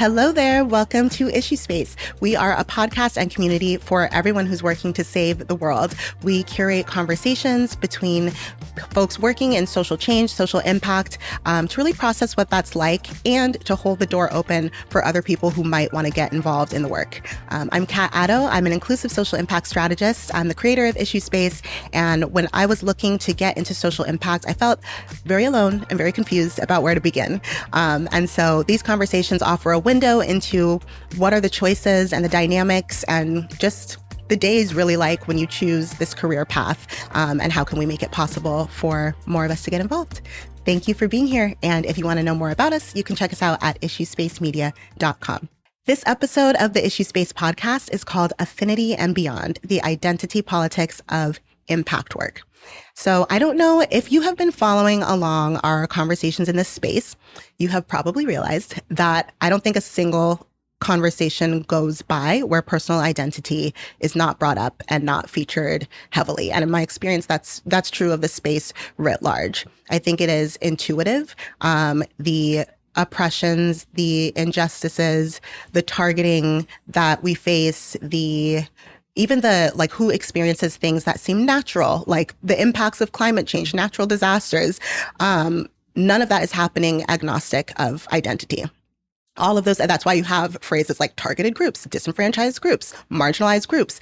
Hello there. Welcome to Issue Space. We are a podcast and community for everyone who's working to save the world. We curate conversations between folks working in social change, social impact, to really process what that's like and to hold the door open for other people who might want to get involved in the work. I'm Kat Addo. I'm an inclusive social impact strategist. I'm the creator of Issue Space. And when I was looking to get into social impact, I felt very alone and very confused about where to begin. And so these conversations offer a window into what are the choices and the dynamics and just the days really like when you choose this career path, and how can we make it possible for more of us to get involved. Thank you for being here. And if you want to know more about us, you can check us out at issuespacemedia.com. This episode of the Issue Space podcast is called Affinity and Beyond, the identity politics of impact work. So I don't know if you have been following along our conversations in this space, you have probably realized that I don't think a single conversation goes by where personal identity is not brought up and not featured heavily. And in my experience, that's true of the space writ large. I think it is intuitive. The oppressions, the injustices, the targeting that we face, even the who experiences things that seem natural, like the impacts of climate change, natural disasters, none of that is happening agnostic of identity. All of those, and that's why you have phrases like targeted groups, disenfranchised groups, marginalized groups,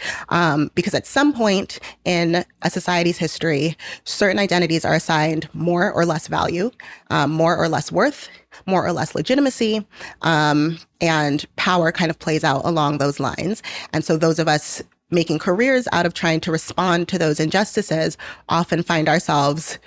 because at some point in a society's history, certain identities are assigned more or less value, more or less worth, more or less legitimacy, and power kind of plays out along those lines. And so those of us making careers out of trying to respond to those injustices often find ourselves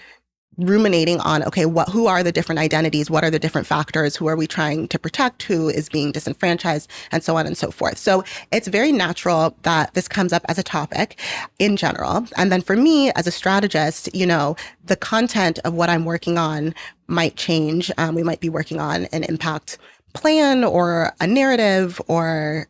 ruminating on, okay, who are the different identities? What are the different factors? Who are we trying to protect? Who is being disenfranchised? And so on and so forth. So it's very natural that this comes up as a topic in general. And then for me as a strategist, the content of what I'm working on might change. We might be working on an impact plan or a narrative or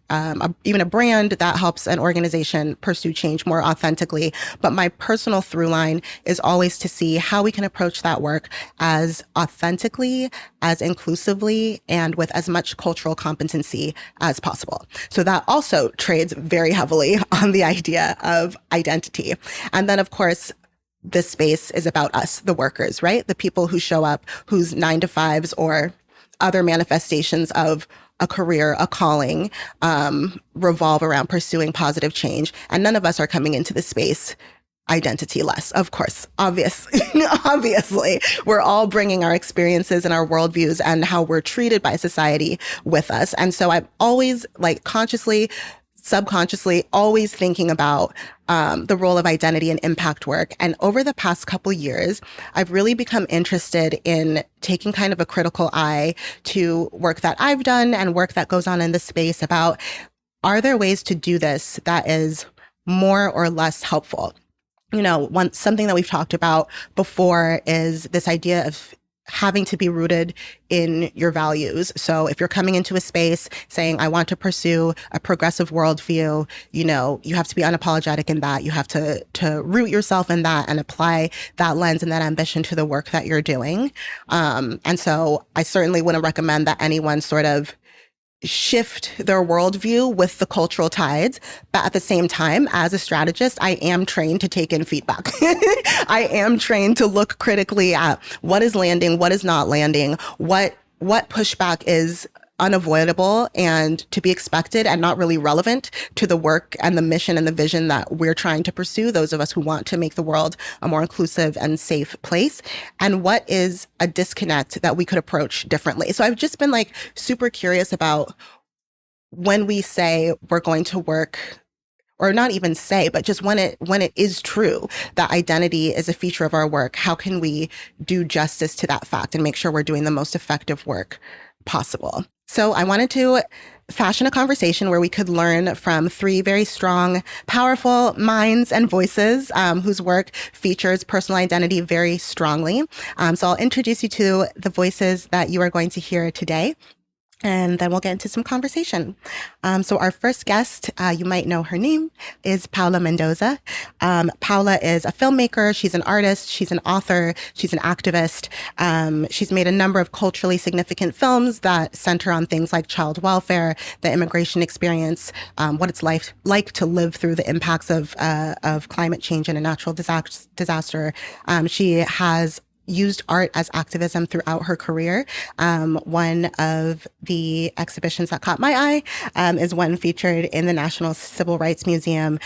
even a brand that helps an organization pursue change more authentically. But my personal through line is always to see how we can approach that work as authentically, as inclusively, and with as much cultural competency as possible. So that also trades very heavily on the idea of identity. And then, of course, this space is about us, the workers, right? The people who show up, whose 9-to-5s or other manifestations of a career, a calling, revolve around pursuing positive change. And none of us are coming into this space identity-less, of course, obviously. We're all bringing our experiences and our worldviews and how we're treated by society with us. And so I'm always consciously, subconsciously always thinking about the role of identity and impact work. And over the past couple years, I've really become interested in taking kind of a critical eye to work that I've done and work that goes on in the space about, are there ways to do this that is more or less helpful? Something that we've talked about before is this idea of having to be rooted in your values. So if you're coming into a space saying, I want to pursue a progressive worldview, you have to be unapologetic in that. You have to root yourself in that and apply that lens and that ambition to the work that you're doing. And so I certainly wouldn't recommend that anyone sort of shift their worldview with the cultural tides. But at the same time, as a strategist, I am trained to take in feedback. I am trained to look critically at what is landing, what is not landing, what pushback is unavoidable and to be expected and not really relevant to the work and the mission and the vision that we're trying to pursue, those of us who want to make the world a more inclusive and safe place, and what is a disconnect that we could approach differently. So I've just been super curious about when we say we're going to work, or not even say, but just when it is true that identity is a feature of our work, how can we do justice to that fact and make sure we're doing the most effective work possible? So I wanted to fashion a conversation where we could learn from three very strong, powerful minds and voices whose work features personal identity very strongly. So I'll introduce you to the voices that you are going to hear today. and then we'll get into some conversation. So our first guest, you might know her name, is Paula Mendoza. Paula is a filmmaker. She's an artist. She's an author. She's an activist. She's made a number of culturally significant films that center on things like child welfare, the immigration experience, what it's like to live through the impacts of climate change and a natural disaster. She has used art as activism throughout her career. One of the exhibitions that caught my eye is one featured in the National Civil Rights Museum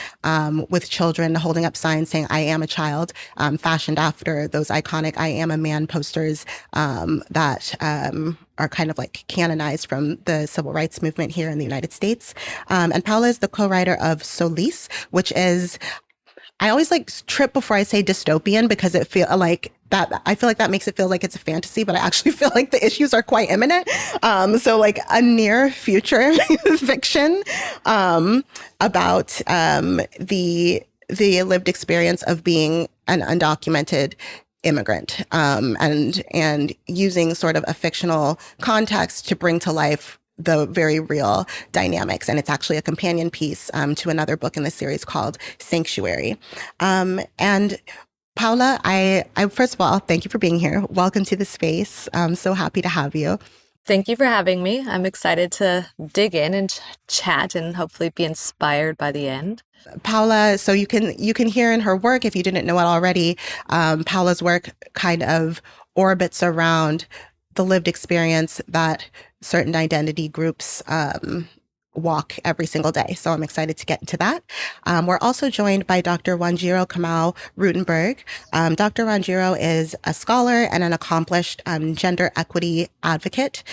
with children holding up signs saying, "I am a child," fashioned after those iconic "I am a man" posters that are kind of like canonized from the civil rights movement here in the United States. And Paula is the co-writer of Solis, which is, I always like trip before I say dystopian because it feel like that. I feel like that makes it feel like it's a fantasy, but I actually feel like the issues are quite imminent. So like a near future fiction about the lived experience of being an undocumented immigrant, and using sort of a fictional context to bring to life the very real dynamics. And it's actually a companion piece to another book in the series called Sanctuary. And Paula, I first of all, thank you for being here. Welcome to the space. I'm so happy to have you. Thank you for having me. I'm excited to dig in and chat and hopefully be inspired by the end. Paula, so you can hear in her work, if you didn't know it already, Paula's work kind of orbits around the lived experience that certain identity groups walk every single day. So I'm excited to get into that. We're also joined by Dr. Wanjiro Kamau Rutenberg. Dr. Wanjiro is a scholar and an accomplished gender equity advocate.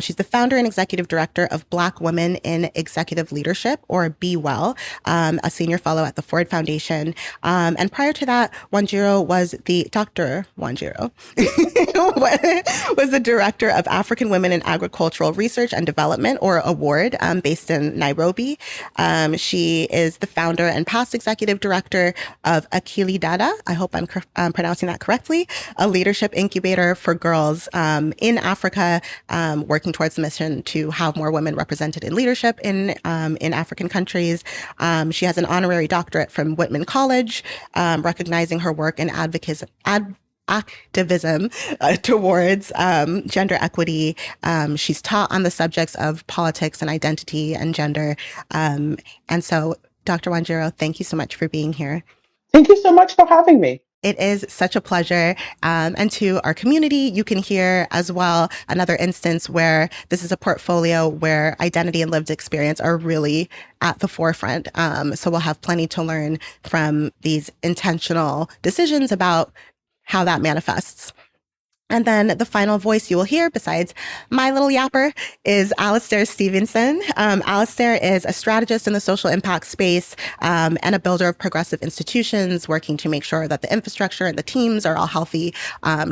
She's the founder and executive director of Black Women in Executive Leadership, or Be Well, a senior fellow at the Ford Foundation. And prior to that, Dr. Wanjiro was the director of African Women in Agricultural Research and Development, or AWARD, based in Nairobi. She is the founder and past executive director of Akili Dada. I hope I'm pronouncing that correctly. A leadership incubator for girls in Africa, working towards the mission to have more women represented in leadership in African countries. She has an honorary doctorate from Whitman College, recognizing her work in activism towards gender equity. She's taught on the subjects of politics and identity and gender. And so, Dr. Wanjiro, thank you so much for being here. Thank you so much for having me. It is such a pleasure. And to our community, you can hear as well another instance where this is a portfolio where identity and lived experience are really at the forefront. So we'll have plenty to learn from these intentional decisions about how that manifests. And then the final voice you will hear, besides my little yapper, is Alistair Stevenson. Alistair is a strategist in the social impact space and a builder of progressive institutions, working to make sure that the infrastructure and the teams are all healthy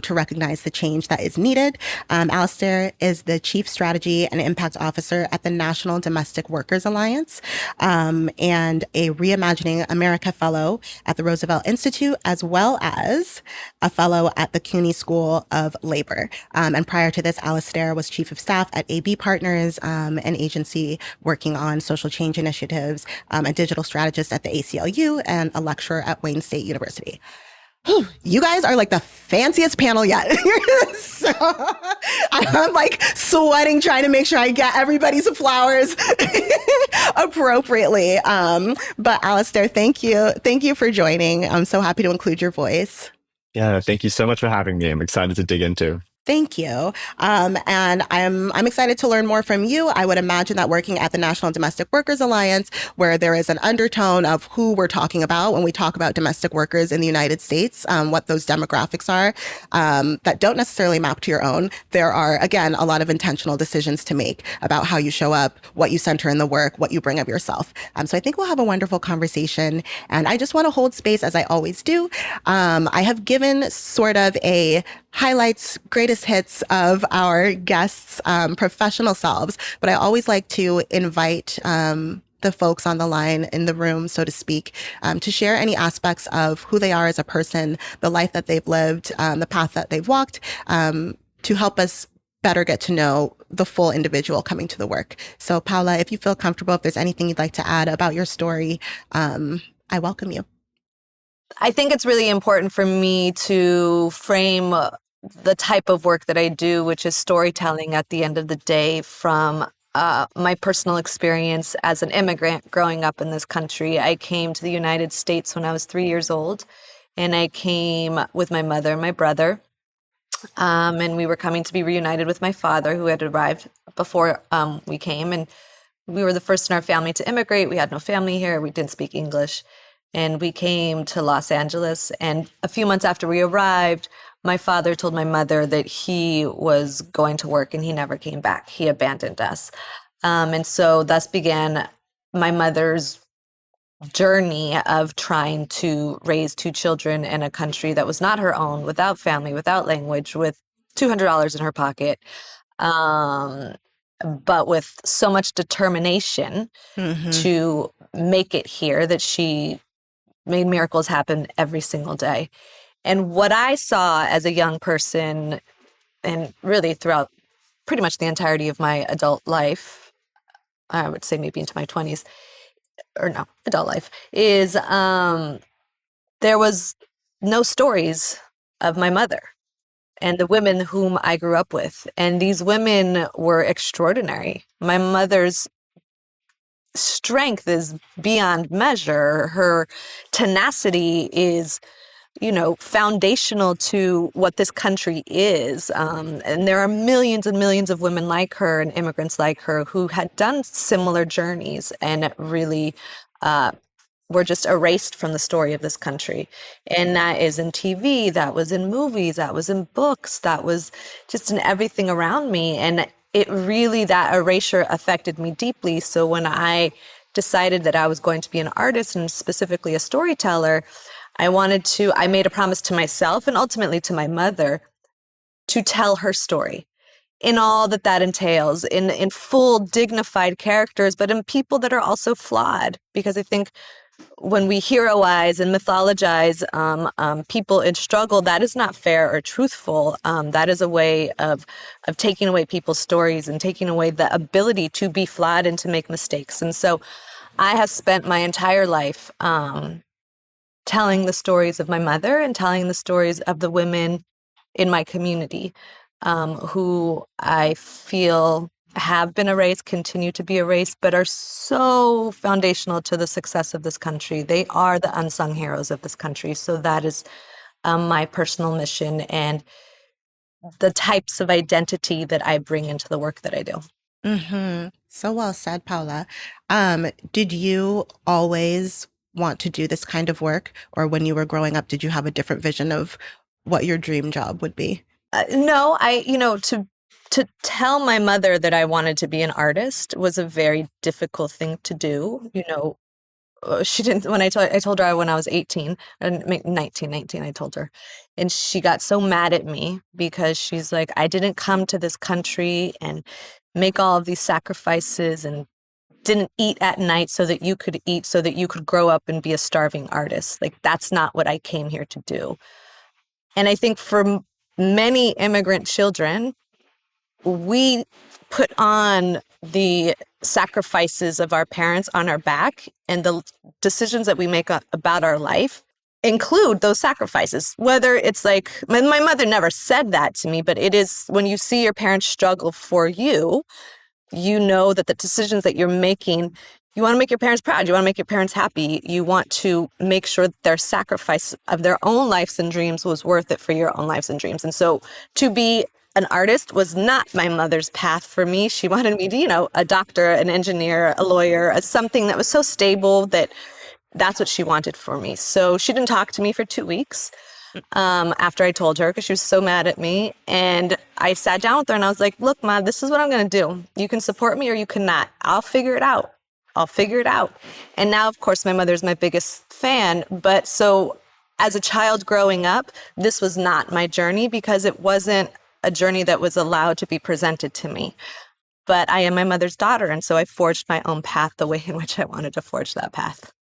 to recognize the change that is needed. Alistair is the Chief Strategy and Impact Officer at the National Domestic Workers Alliance and a Reimagining America Fellow at the Roosevelt Institute, as well as a fellow at the CUNY School of Labor. And prior to this, Alistair was chief of staff at AB Partners, an agency working on social change initiatives, a digital strategist at the ACLU, and a lecturer at Wayne State University. You guys are like the fanciest panel yet. So I'm like sweating, trying to make sure I get everybody's flowers appropriately. But Alistair, thank you. Thank you for joining. I'm so happy to include your voice. Yeah, thank you so much for having me. I'm excited to dig into. Thank you. And I'm excited to learn more from you. I would imagine that working at the National Domestic Workers Alliance, where there is an undertone of who we're talking about when we talk about domestic workers in the United States, what those demographics are, that don't necessarily map to your own. There are, again, a lot of intentional decisions to make about how you show up, what you center in the work, what you bring of yourself. So I think we'll have a wonderful conversation. And I just want to hold space, as I always do. I have given sort of a highlights, greatest hits of our guests' professional selves, but I always like to invite the folks on the line in the room, so to speak, to share any aspects of who they are as a person, the life that they've lived, the path that they've walked, to help us better get to know the full individual coming to the work. So Paula, if you feel comfortable, if there's anything you'd like to add about your story, I welcome you. I think it's really important for me to frame the type of work that I do, which is storytelling at the end of the day from my personal experience as an immigrant growing up in this country. I came to the United States when I was 3 years old, and I came with my mother and my brother. And we were coming to be reunited with my father, who had arrived before we came. And we were the first in our family to immigrate. We had no family here. We didn't speak English. And we came to Los Angeles. And a few months after we arrived, my father told my mother that he was going to work and he never came back. He abandoned us. And so thus began my mother's journey of trying to raise two children in a country that was not her own, without family, without language, with $200 in her pocket, but with so much determination to make it here that she made miracles happen every single day. And what I saw as a young person, and really throughout pretty much the entirety of my adult life, I would say maybe into my 20s, or no, adult life, is there was no stories of my mother and the women whom I grew up with. And these women were extraordinary. My mother's strength is beyond measure. Her tenacity is, foundational to what this country is. And there are millions and millions of women like her and immigrants like her who had done similar journeys and really were just erased from the story of this country. And that is in TV, that was in movies, that was in books, that was just in everything around me. And it really, that erasure affected me deeply. So when I decided that I was going to be an artist and specifically a storyteller, I made a promise to myself and ultimately to my mother to tell her story in all that that entails, in full dignified characters, but in people that are also flawed. Because I think when we heroize and mythologize people in struggle, that is not fair or truthful. That is a way of taking away people's stories and taking away the ability to be flawed and to make mistakes. And so I have spent my entire life telling the stories of my mother and telling the stories of the women in my community who I feel have been erased, continue to be erased, but are so foundational to the success of this country. They are the unsung heroes of this country. So that is my personal mission and the types of identity that I bring into the work that I do. So well said, Paula. Did you always want to do this kind of work? Or when you were growing up, did you have a different vision of what your dream job would be? No, to tell my mother that I wanted to be an artist was a very difficult thing to do. She didn't, when I told her when I was 18 and 19, I told her, and she got so mad at me because she's like, I didn't come to this country and make all of these sacrifices and didn't eat at night so that you could eat, so that you could grow up and be a starving artist. Like, that's not what I came here to do. And I think for many immigrant children, we put on the sacrifices of our parents on our back, and the decisions that we make about our life include those sacrifices. Whether it's like, my mother never said that to me, but it is when you see your parents struggle for you, you know that the decisions that you're making, you want to make your parents proud. You want to make your parents happy. You want to make sure that their sacrifice of their own lives and dreams was worth it for your own lives and dreams. And so to be an artist was not my mother's path for me. She wanted me to, a doctor, an engineer, a lawyer, something that was so stable that that's what she wanted for me. So she didn't talk to me for 2 weeks after I told her, because she was so mad at me. And I sat down with her and I was like, look, Ma, this is what I'm going to do. You can support me or you cannot. I'll figure it out. And now, of course, my mother's my biggest fan. But so as a child growing up, this was not my journey because it wasn't a journey that was allowed to be presented to me. But I am my mother's daughter. And so I forged my own path the way in which I wanted to forge that path.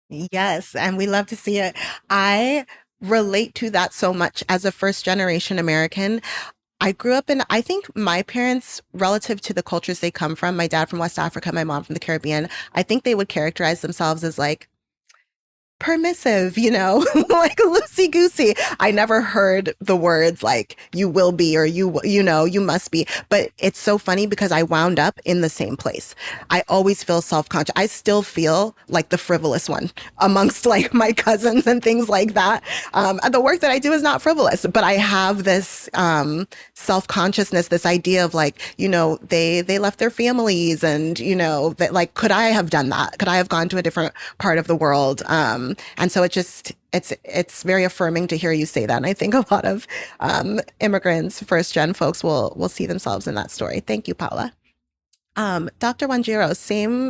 Yes, and we love to see it. I relate to that so much as a first generation American. I grew up in, I think my parents, relative to the cultures they come from, my dad from West Africa, my mom from the Caribbean, I think they would characterize themselves as like permissive, like loosey goosey. I never heard the words like you will be or you must be. But it's so funny because I wound up in the same place. I always feel self-conscious. I still feel like the frivolous one amongst like my cousins and things like that. The work that I do is not frivolous, but I have this self-consciousness, this idea of like, they left their families and, that like, could I have done that? Could I have gone to a different part of the world? And so it's very affirming to hear you say that. And I think a lot of immigrants, first gen folks will see themselves in that story. Thank you, Paula. Dr. Wanjiro,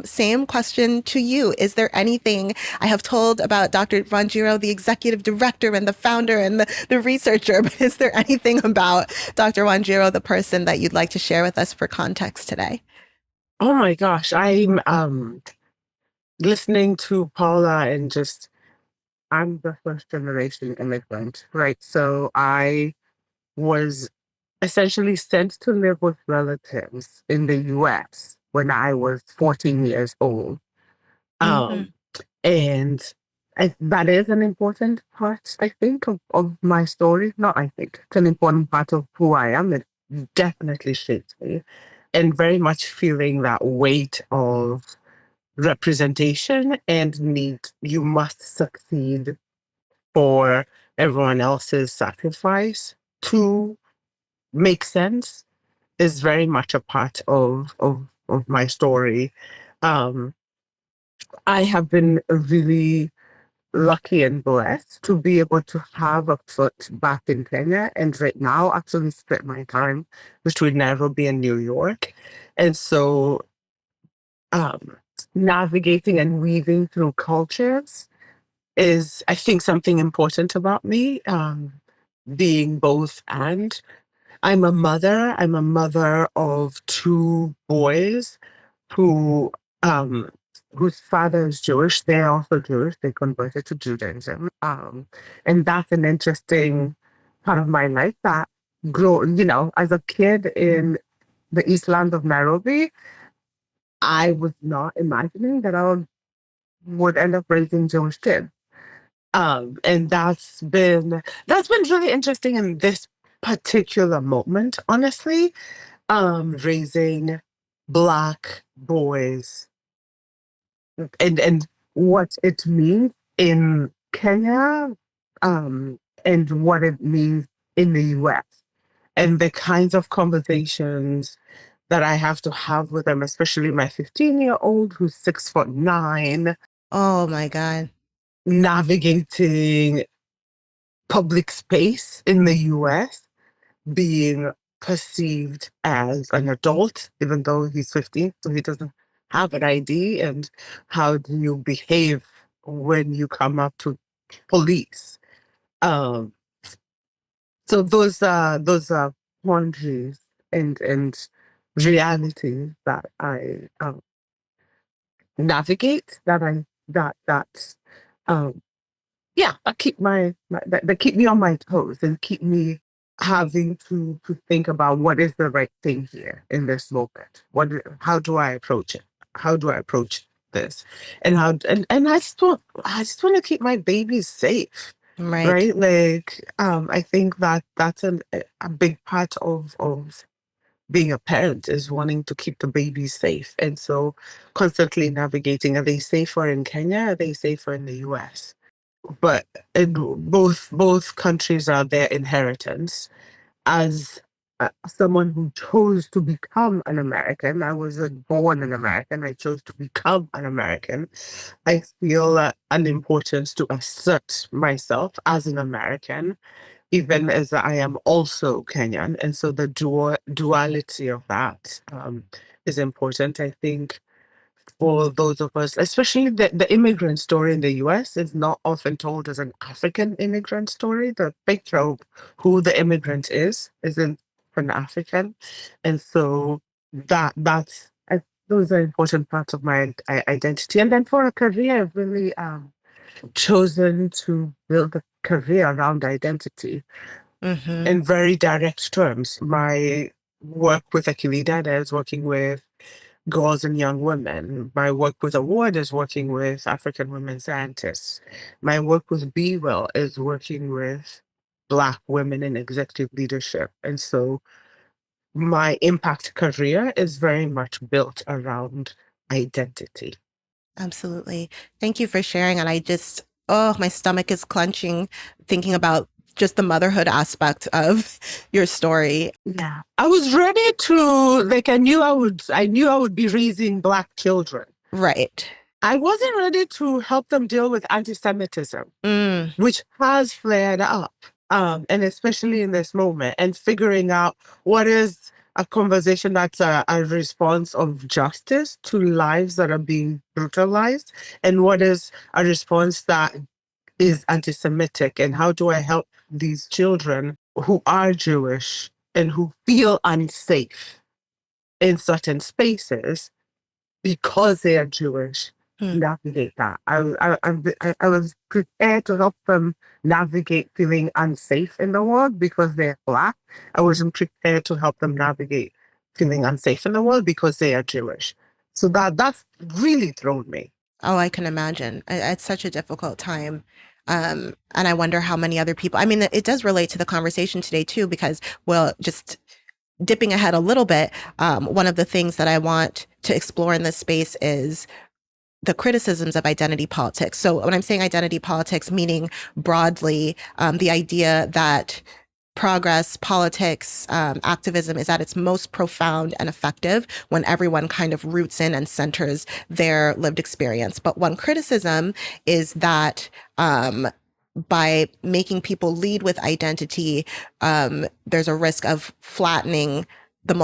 same question to you. Is there anything I have told about Dr. Wanjiro, the executive director and the founder and the researcher, but is there anything about Dr. Wanjiro, the person, that you'd like to share with us for context today? Oh my gosh, I'm listening to Paula and just I'm the first generation immigrant, right? So I was essentially sent to live with relatives in the US when I was 14 years old. Um, and that is an important part, I think, of my story. Not I think, it's an important part of who I am. It definitely shapes me. And very much feeling that weight of representation and need. You must succeed for everyone else's sacrifice to make sense is very much a part of my story. Um, I have been really lucky and blessed to be able to have a foot back in Kenya and right now actually split my time between Nairobi and New York. And so um, navigating and weaving through cultures is, I think, something important about me, being both and. I'm a mother. I'm a mother of two boys who whose father is Jewish. They're also Jewish. They converted to Judaism. And that's an interesting part of my life that as a kid in the East Land of Nairobi, I was not imagining that would end up raising Jewish kids. And that's been really interesting in this particular moment, honestly. Raising Black boys and what it means in Kenya, and what it means in the US, and the kinds of conversations that I have to have with them, especially my 15-year-old who's 6'9", Oh my God. navigating public space in the US, being perceived as an adult, even though he's 15, so he doesn't have an ID. And how do you behave when you come up to police? Um, so those are quandaries and realities that I navigate. That um, yeah, that that keep me on my toes and keep me having to think about what is the right thing here in this moment. How do I approach it? How do I approach this? And and I just want to keep my babies safe, Right. right? Like I think that's a big part of being a parent is wanting to keep the babies safe. And so constantly navigating, are they safer in Kenya? Are they safer in the US? But in both countries are their inheritance. As someone who chose to become an American, I wasn't born an American. I chose to become an American. I feel an importance to assert myself as an American, even as I am also Kenyan, and so the duality of that is important. I think for those of us, especially the immigrant story in the US is not often told as an African immigrant story. The picture of who the immigrant isn't an African. And so those are important parts of my identity. And then for a career, I've really chosen to build a career around identity. Mm-hmm. in very direct terms. My work with Aquilida is working with girls and young women. My work with Award is working with African women scientists. My work with Be Well is working with Black women in executive leadership. And so my impact career is very much built around identity. Absolutely. Thank you for sharing. And I just, oh, my stomach is clenching thinking about just the motherhood aspect of your story. Yeah. I was ready to, like, I knew I would be raising Black children. Right. I wasn't ready to help them deal with anti-Semitism, Mm, which has flared up. And especially in this moment, and figuring out what is a conversation that's a response of justice to lives that are being brutalized, and what is a response that is anti-Semitic, and how do I help these children who are Jewish and who feel unsafe in certain spaces because they are Jewish mm. navigate that. I was prepared to help them navigate feeling unsafe in the world because they're Black. I wasn't prepared to help them navigate feeling unsafe in the world because they are Jewish. So that's really thrown me. Oh, I can imagine. It's such a difficult time. And I wonder how many other people, I mean, it does relate to the conversation today too, because, well, just dipping ahead a little bit, one of the things that I want to explore in this space is the criticisms of identity politics. So when I'm saying identity politics, meaning broadly, the idea that progress, politics, activism is at its most profound and effective when everyone kind of roots in and centers their lived experience. But one criticism is that by making people lead with identity, there's a risk of flattening the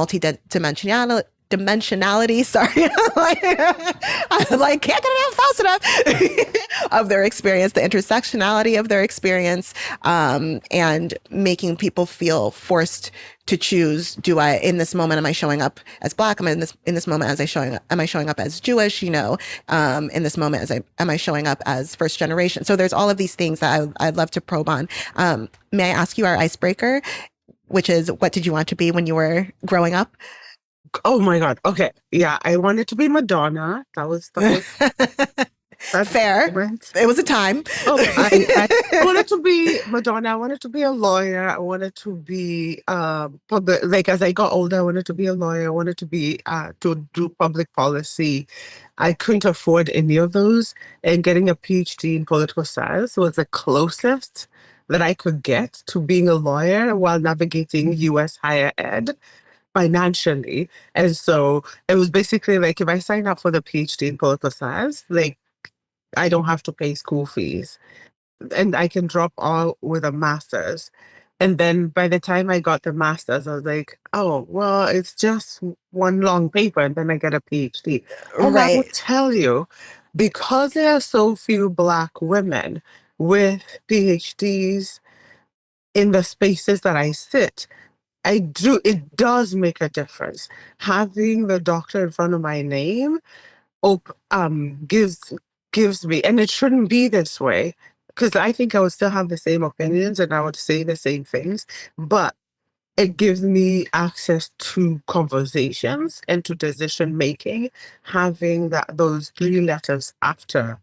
dimensionality, sorry, I'm like, can't get it out fast enough, of their experience, the intersectionality of their experience, and making people feel forced to choose, do I, in this moment, am I showing up as Black? Am I in this moment, am I showing up as Jewish, in this moment, am I showing up as first generation? So there's all of these things that I'd love to probe on. May I ask you our icebreaker, which is, what did you want to be when you were growing up? Oh my God. Okay. Yeah, I wanted to be Madonna. That was that's Fair. moment. It was a time. I wanted to be Madonna. I wanted to be a lawyer. I wanted to be public. Like as I got older, I wanted to be a lawyer. I wanted to be to do public policy. I couldn't afford any of those, and getting a PhD in political science was the closest that I could get to being a lawyer while navigating U.S. higher ed financially. And so it was basically like if I sign up for the PhD in political science, like I don't have to pay school fees and I can drop all with a master's. And then by the time I got the master's, I was like, oh, well, it's just one long paper and then I get a PhD. And I will Right. tell you, because there are so few Black women with PhDs in the spaces that I sit, it does make a difference. Having the doctor in front of my name gives me, and it shouldn't be this way, because I think I would still have the same opinions and I would say the same things, but it gives me access to conversations and to decision making, having those three letters after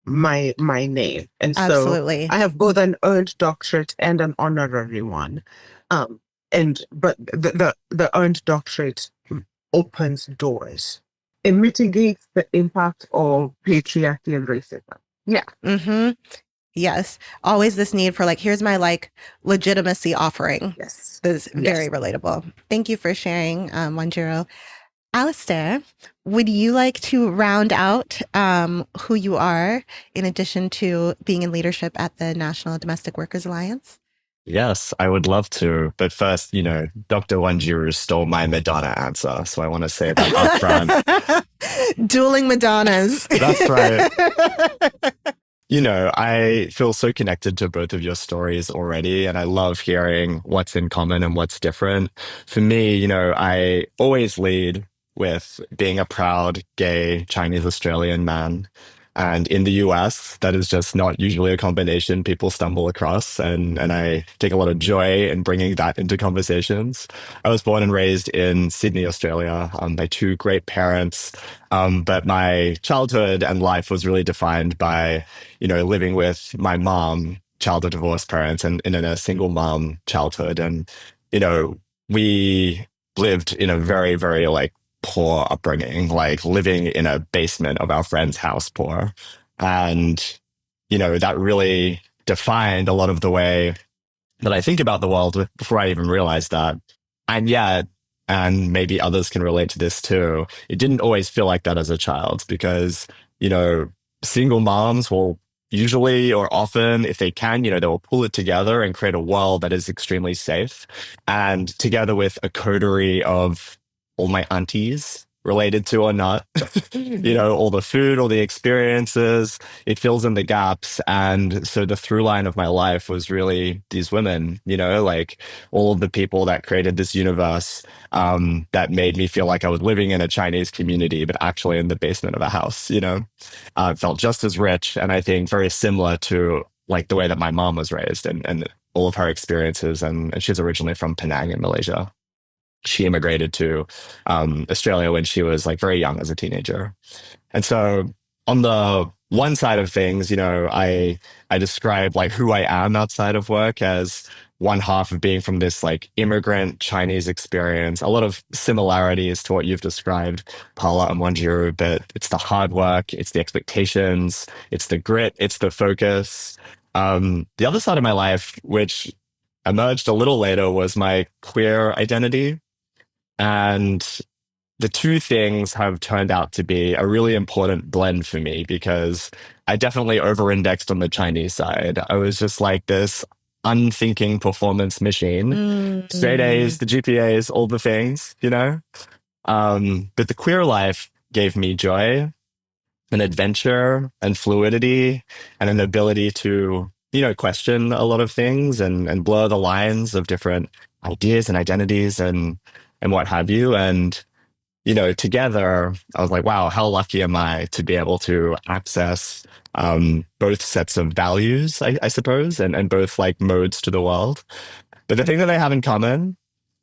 my name. And so Absolutely. I have both an earned doctorate and an honorary one. Um, but the earned doctorate opens doors. It mitigates the impact of patriarchy and racism. Yeah. Mm-hmm. Yes. Always this need for, like, here's my, like, legitimacy offering. Yes. This is Yes. very relatable. Thank you for sharing, Wanjiro. Alistair, would you like to round out who you are in addition to being in leadership at the National Domestic Workers Alliance? Yes, I would love to. But first, Dr. Wanjiru stole my Madonna answer. So I want to say that up front. Dueling Madonnas. That's right. I feel so connected to both of your stories already, and I love hearing what's in common and what's different. For me, I always lead with being a proud, gay, Chinese Australian man. And in the US, that is just not usually a combination people stumble across. And I take a lot of joy in bringing that into conversations. I was born and raised in Sydney, Australia, by two great parents. But my childhood and life was really defined by, living with my mom, child of divorced parents, and in a single mom childhood. And, we lived in a very, very like poor upbringing, like living in a basement of our friend's house poor. And, that really defined a lot of the way that I think about the world before I even realized that. And yet, and maybe others can relate to this too, it didn't always feel like that as a child because, you know, single moms will usually or often, if they can, they'll pull it together and create a world that is extremely safe. And together with a coterie of all my aunties, related to or not, all the food, all the experiences, it fills in the gaps. And so the through line of my life was really these women, like all of the people that created this universe that made me feel like I was living in a Chinese community, but actually in the basement of a house, felt just as rich. And I think very similar to like the way that my mom was raised and all of her experiences. And she's originally from Penang in Malaysia. She immigrated to Australia when she was like very young as a teenager. And so on the one side of things, I describe like who I am outside of work as one half of being from this like immigrant Chinese experience, a lot of similarities to what you've described, Paula and Wanjiru, but it's the hard work, it's the expectations, it's the grit, it's the focus. The other side of my life, which emerged a little later, was my queer identity. And the two things have turned out to be a really important blend for me because I definitely over-indexed on the Chinese side. I was just like this unthinking performance machine. Straight A's, the GPAs, all the things, But the queer life gave me joy and adventure and fluidity and an ability to, question a lot of things and blur the lines of different ideas and identities and what have you. And, together, I was like, wow, how lucky am I to be able to access both sets of values, I suppose, and both like modes to the world. But the thing that they have in common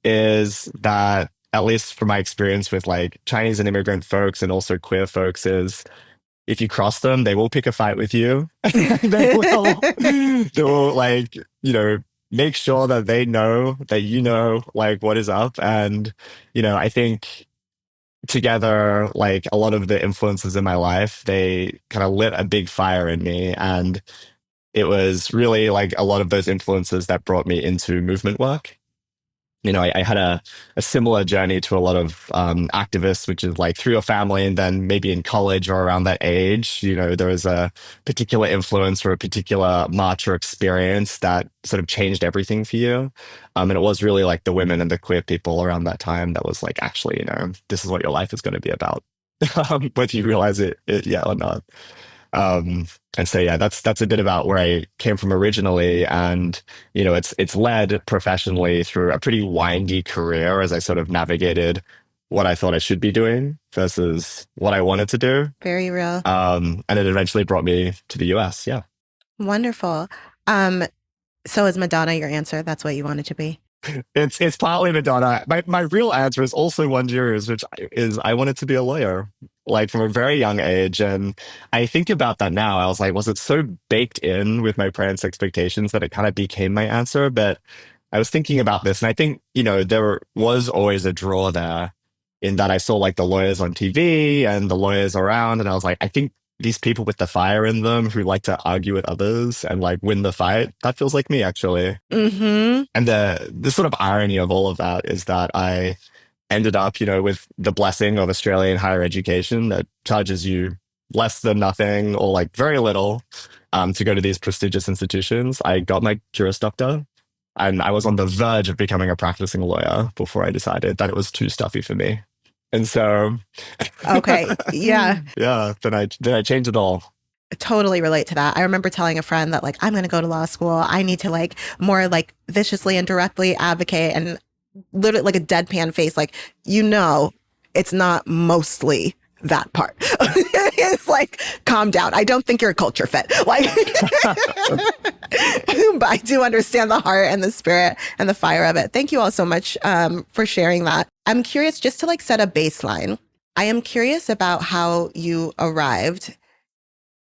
is that, at least from my experience with like Chinese and immigrant folks and also queer folks, is if you cross them, they will pick a fight with you. They will like, make sure that they know that like what is up. And, I think together, like a lot of the influences in my life, they kind of lit a big fire in me. And it was really like a lot of those influences that brought me into movement work. I had a similar journey to a lot of activists, which is like through your family and then maybe in college or around that age, there was a particular influence or a particular march or experience that sort of changed everything for you. And it was really like the women and the queer people around that time that was like, actually, this is what your life is going to be about, whether you realize it yet or not. And so, yeah, that's a bit about where I came from originally. And, it's led professionally through a pretty windy career as I sort of navigated what I thought I should be doing versus what I wanted to do. Very real. And it eventually brought me to the US. Yeah. Wonderful. So is Madonna your answer? That's what you wanted to be? It's partly Madonna. My real answer is also Wanjiru's, which is I wanted to be a lawyer, like from a very young age. And I think about that now. I was like, was it so baked in with my parents' expectations that it kind of became my answer? But I was thinking about this, and I think, there was always a draw there in that I saw like the lawyers on TV and the lawyers around. And I was like, I think these people with the fire in them who like to argue with others and like win the fight, that feels like me actually. Mm-hmm. And the sort of irony of all of that is that I ended up, with the blessing of Australian higher education that charges you less than nothing or like very little to go to these prestigious institutions. I got my Juris Doctor and I was on the verge of becoming a practicing lawyer before I decided that it was too stuffy for me. And so, okay, yeah, yeah. Then I changed it all. Totally relate to that. I remember telling a friend that like I'm going to go to law school. I need to like more like viciously and directly advocate, and literally like a deadpan face, like it's not mostly that part. It's like, calm down. I don't think you're a culture fit. Like, but I do understand the heart and the spirit and the fire of it. Thank you all so much for sharing that. I'm curious, just to like set a baseline. I am curious about how you arrived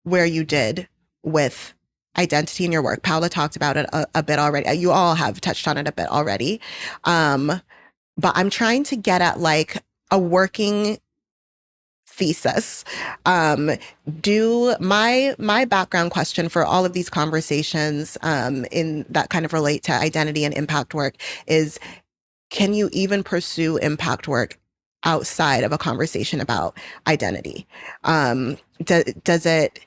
where you did with identity in your work. Paula talked about it a bit already. You all have touched on it a bit already. But I'm trying to get at like a working thesis. Do my background question for all of these conversations in that kind of relate to identity and impact work is, can you even pursue impact work outside of a conversation about identity? Does it,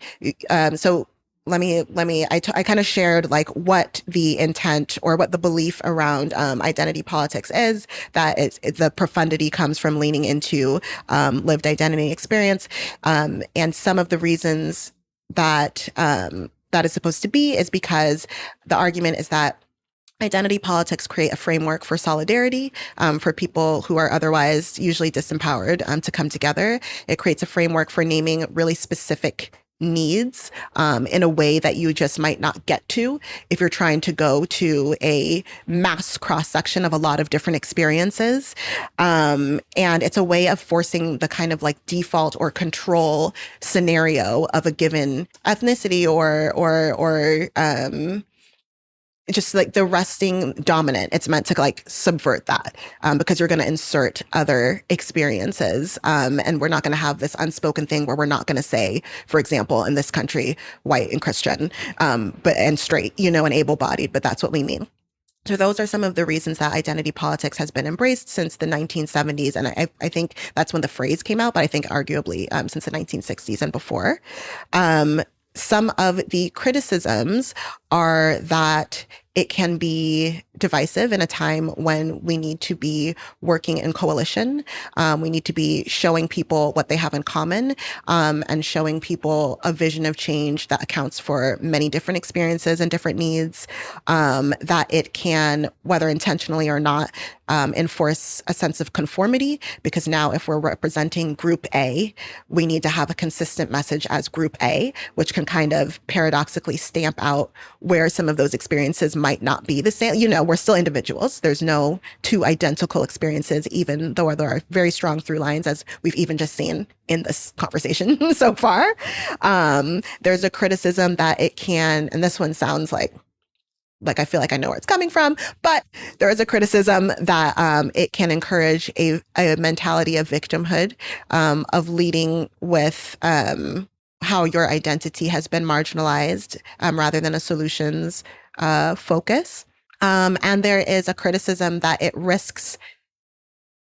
so let me, I kind of shared like what the intent or what the belief around identity politics is, that the profundity comes from leaning into lived identity experience. And some of the reasons that that is supposed to be is because the argument is that identity politics create a framework for solidarity for people who are otherwise usually disempowered to come together. It creates a framework for naming really specific needs in a way that you just might not get to if you're trying to go to a mass cross-section of a lot of different experiences. And it's a way of forcing the kind of like default or control scenario of a given ethnicity or just like the resting dominant. It's meant to like subvert that because you're going to insert other experiences. And we're not going to have this unspoken thing where we're not going to say, for example, in this country, white and Christian, and straight, and able-bodied, but that's what we mean. So those are some of the reasons that identity politics has been embraced since the 1970s. And I think that's when the phrase came out, but I think arguably since the 1960s and before. Some of the criticisms are that it can be divisive in a time when we need to be working in coalition. We need to be showing people what they have in common and showing people a vision of change that accounts for many different experiences and different needs, that it can, whether intentionally or not, enforce a sense of conformity, because now if we're representing group A, we need to have a consistent message as group A, which can kind of paradoxically stamp out where some of those experiences might not be the same. We're still individuals. There's no two identical experiences, even though there are very strong through lines, as we've even just seen in this conversation so far. There's a criticism that it can, and this one sounds like I feel like I know where it's coming from, but there is a criticism that it can encourage a mentality of victimhood, of leading with how your identity has been marginalized rather than a solutions focus. And there is a criticism that it risks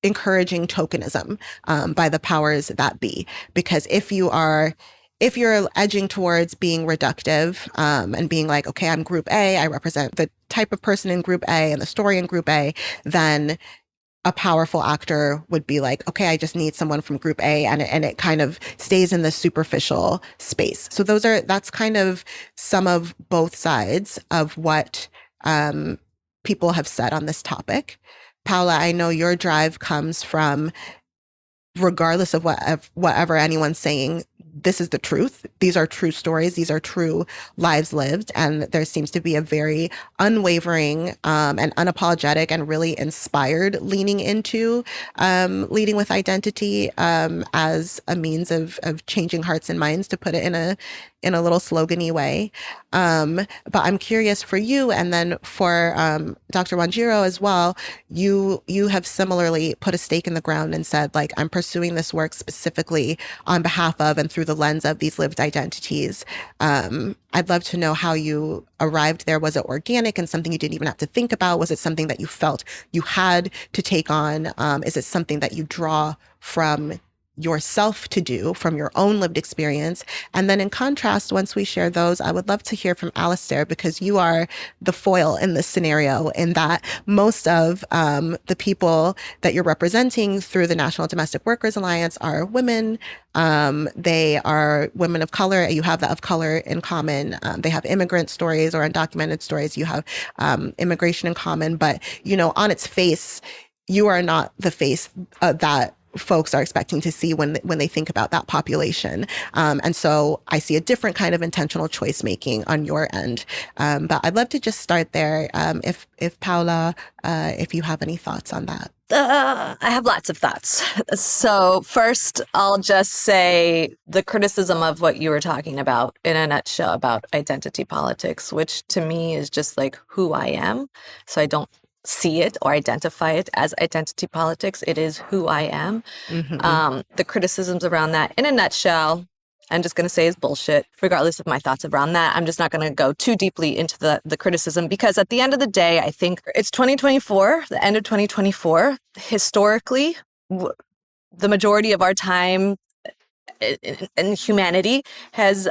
encouraging tokenism by the powers that be, because if you're edging towards being reductive and being like, okay, I'm group A, I represent the type of person in group A and the story in group A, then a powerful actor would be like, okay, I just need someone from group A, and it kind of stays in the superficial space. So that's kind of some of both sides of what people have said on this topic. Paula, I know your drive comes from, regardless of whatever anyone's saying, this is the truth. These are true stories. These are true lives lived. And there seems to be a very unwavering and unapologetic and really inspired leaning into leading with identity as a means of changing hearts and minds, to put it in a little slogan-y way. But I'm curious for you, and then for Dr. Wanjiro as well, you have similarly put a stake in the ground and said, like, I'm pursuing this work specifically on behalf of and through the lens of these lived identities. I'd love to know how you arrived there. Was it organic and something you didn't even have to think about? Was it something that you felt you had to take on? Is it something that you draw from yourself to do, from your own lived experience? And then in contrast, once we share those, I would love to hear from Alistair, because you are the foil in this scenario, in that most of the people that you're representing through the National Domestic Workers Alliance are women. They are women of color. You have that of color in common. They have immigrant stories or undocumented stories. You have immigration in common. But, on its face, you are not the face that folks are expecting to see when they think about that population. And so I see a different kind of intentional choice making on your end. But I'd love to just start there. If Paula, if you have any thoughts on that. I have lots of thoughts. So first, I'll just say the criticism of what you were talking about in a nutshell about identity politics, which to me is just like who I am. So I don't see it or identify it as identity politics. It is who I am. The criticisms around that in a nutshell, I'm just going to say is bullshit, regardless of my thoughts around that. I'm just not going to go too deeply into the criticism because at the end of the day, I think it's 2024, the end of 2024. Historically, the majority of our time in humanity has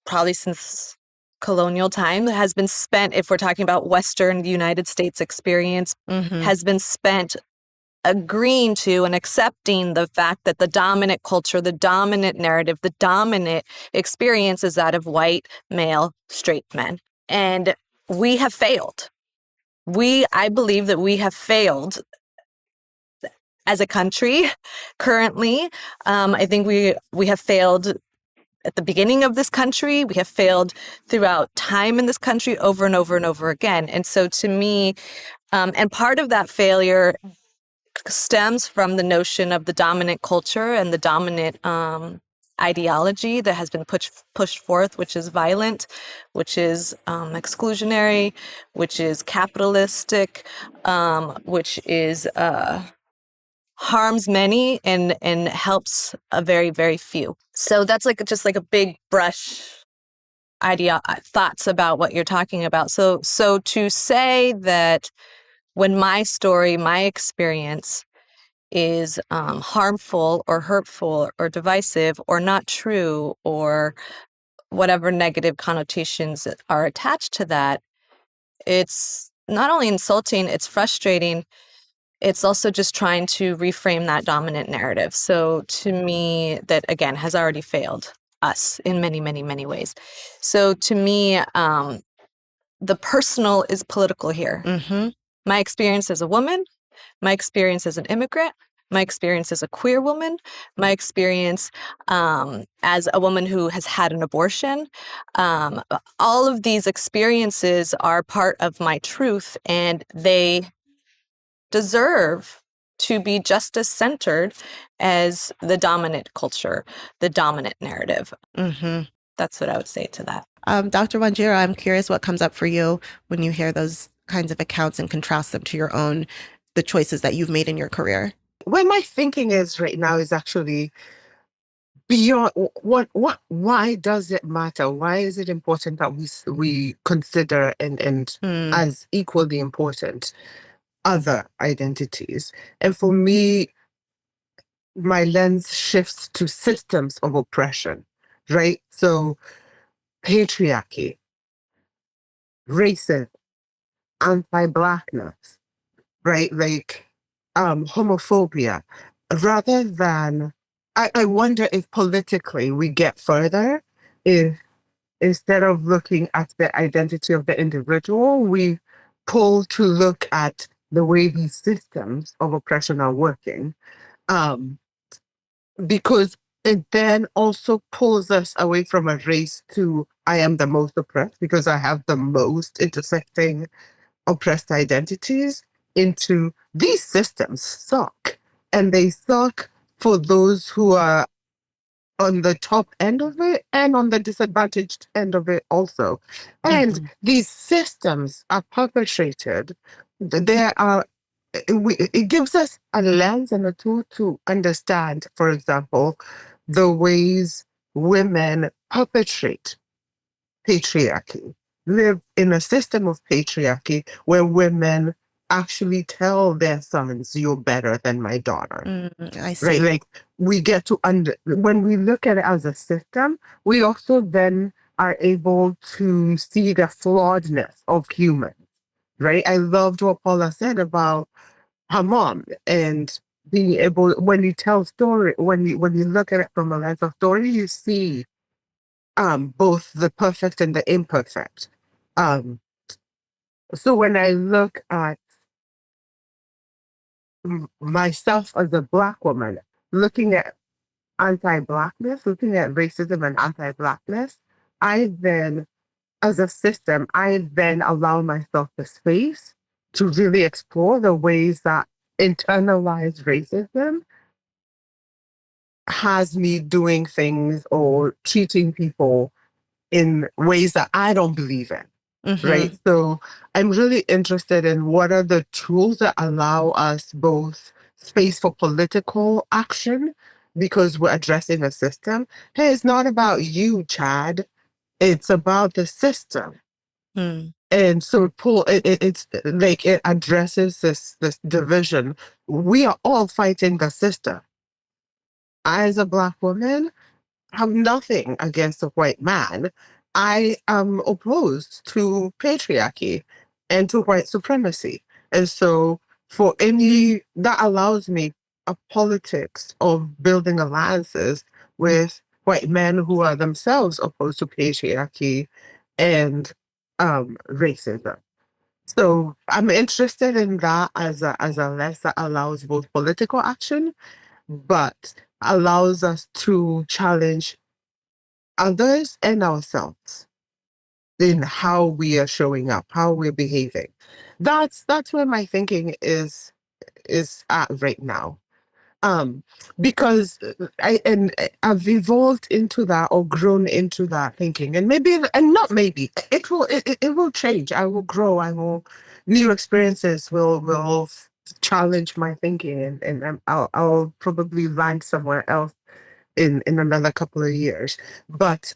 probably since colonial time has been spent, if we're talking about Western United States experience, has been spent agreeing to and accepting the fact that the dominant culture, the dominant narrative, the dominant experience is that of white, male, straight men. And we have failed. I believe that we have failed as a country currently. I think we have failed at the beginning of this country. We have failed throughout time in this country over and over and over again. And so to me, and part of that failure stems from the notion of the dominant culture and the dominant ideology that has been pushed forth, which is violent, which is exclusionary, which is capitalistic, which is harms many and helps a very, very few. So that's like just like a big brush thoughts about what you're talking about. So to say that when my story, my experience is harmful or hurtful or divisive or not true or whatever negative connotations are attached to that, it's not only insulting, it's frustrating. It's also just trying to reframe that dominant narrative. So to me, that again has already failed us in many, many, many ways. So to me, the personal is political here. My experience as a woman, my experience as an immigrant, my experience as a queer woman, my experience as a woman who has had an abortion. All of these experiences are part of my truth, and they deserve to be just as centered as the dominant culture, the dominant narrative. That's what I would say to that. Dr. Wanjira, I'm curious what comes up for you when you hear those kinds of accounts and contrast them to your own, the choices that you've made in your career. Where my thinking is right now is actually beyond why does it matter? Why is it important that we consider and as equally important other identities? And for me, my lens shifts to systems of oppression, right? So patriarchy, racism, anti-blackness, right? Like homophobia, rather than I wonder if politically we get further if instead of looking at the identity of the individual, we pull to look at the way these systems of oppression are working. Because it then also pulls us away from a race to I am the most oppressed because I have the most intersecting oppressed identities into these systems suck. And they suck for those who are on the top end of it and on the disadvantaged end of it also. And these systems are perpetrated. There are it gives us a lens and a tool to understand, for example, the ways women perpetrate patriarchy, live in a system of patriarchy where women actually tell their sons, "You're better than my daughter." I see. Right? Like we get to when we look at it as a system, we also then are able to see the flawedness of humans. Right? I loved what Paula said about her mom and being able when you tell story when you look at it from a lens of story, you see both the perfect and the imperfect. So when I look at myself as a Black woman, looking at anti-Blackness, looking at racism and anti-Blackness, I then, as a system, I then allow myself the space to really explore the ways that internalized racism has me doing things or treating people in ways that I don't believe in. Right. So I'm really interested in what are the tools that allow us both space for political action because we're addressing a system. Hey, it's not about you, Chad. It's about the system. Mm. And so it's like it addresses this division. We are all fighting the system. I, as a Black woman, have nothing against a white man. I am opposed to patriarchy and to white supremacy. And so for any, that allows me a politics of building alliances with white men who are themselves opposed to patriarchy and racism. So I'm interested in that as a lens that allows both political action, but allows us to challenge others and ourselves in how we are showing up, how we're behaving. That's where my thinking is at right now. Um, because I've evolved into that or grown into that thinking, and maybe and not maybe it will change. I will grow. I will new experiences will challenge my thinking, and I'll probably land somewhere else in another couple of years. But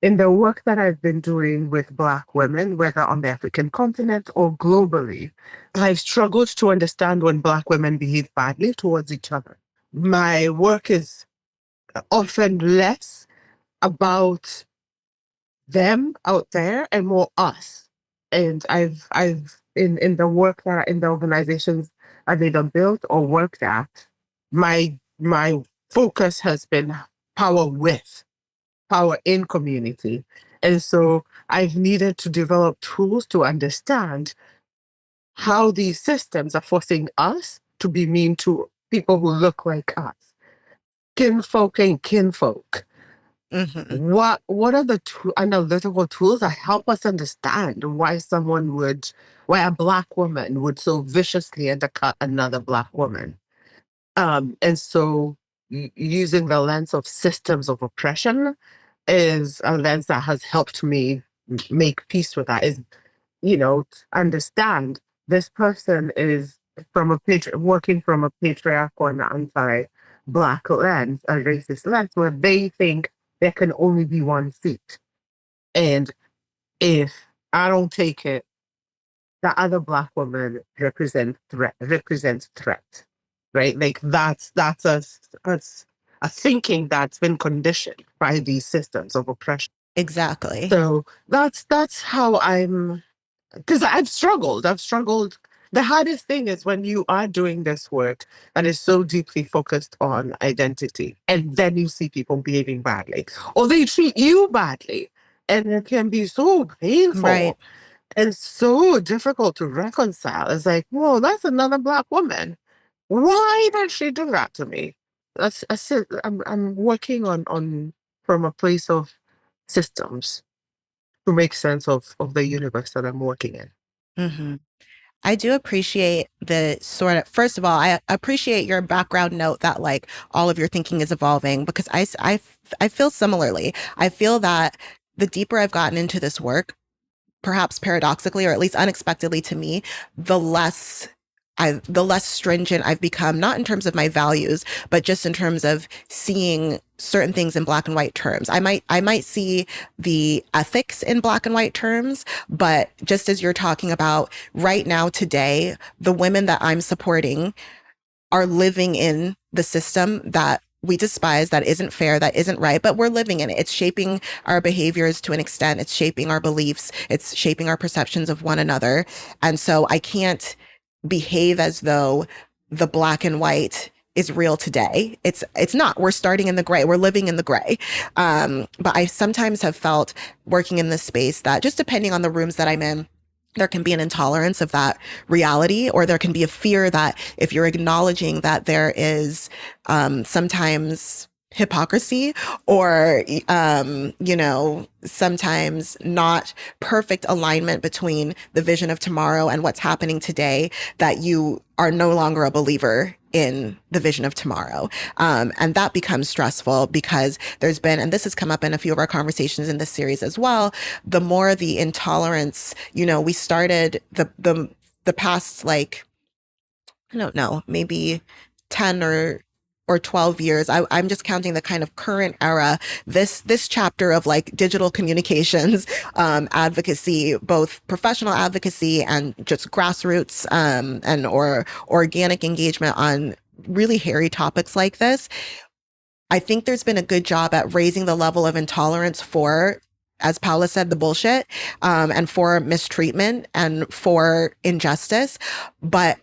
in the work that I've been doing with Black women, whether on the African continent or globally, I've struggled to understand when Black women behave badly towards each other. My work is often less about them out there and more us. And I've in the work that in the organizations I've either built or worked at, my focus has been power with, power in community. And so I've needed to develop tools to understand how these systems are forcing us to be mean to people who look like us, kinfolk and kinfolk. What are the analytical tools that help us understand why a Black woman would so viciously undercut another Black woman? And so using the lens of systems of oppression is a lens that has helped me make peace with that. Is, understand this person is working from a patriarchal and anti-Black lens, a racist lens, where they think there can only be one seat. And if I don't take it, the other Black woman represents threat, right? Like that's a thinking that's been conditioned by these systems of oppression. Exactly. So that's how because I've struggled. The hardest thing is when you are doing this work that is so deeply focused on identity, and then you see people behaving badly, or they treat you badly, and it can be so painful. Right. And so difficult to reconcile. It's like, whoa, that's another Black woman. Why did she do that to me? I'm working on from a place of systems to make sense of the universe that I'm working in. Mm-hmm. I do appreciate the sort of, first of all, I appreciate your background note that like all of your thinking is evolving, because I feel similarly. I feel that the deeper I've gotten into this work, perhaps paradoxically, or at least unexpectedly to me, the less stringent I've become, not in terms of my values, but just in terms of seeing certain things in black and white terms. I might see the ethics in black and white terms, but just as you're talking about right now, today, the women that I'm supporting are living in the system that we despise, that isn't fair, that isn't right, but we're living in it. It's shaping our behaviors to an extent. It's shaping our beliefs. It's shaping our perceptions of one another. And so I can't behave as though the black and white is real today. It's not. We're starting in the gray. We're living in the gray. But I sometimes have felt working in this space that, just depending on the rooms that I'm in, there can be an intolerance of that reality, or there can be a fear that if you're acknowledging that there is sometimes hypocrisy or, sometimes not perfect alignment between the vision of tomorrow and what's happening today, that you are no longer a believer in the vision of tomorrow. And that becomes stressful because there's been, and this has come up in a few of our conversations in this series as well, the more the intolerance, we started the past, like, I don't know, maybe 10 or 12 years. I'm just counting the kind of current era, this chapter of like digital communications, advocacy, both professional advocacy and just grassroots, and or organic engagement on really hairy topics like this. I think there's been a good job at raising the level of intolerance for, as Paula said, the bullshit, and for mistreatment and for injustice. But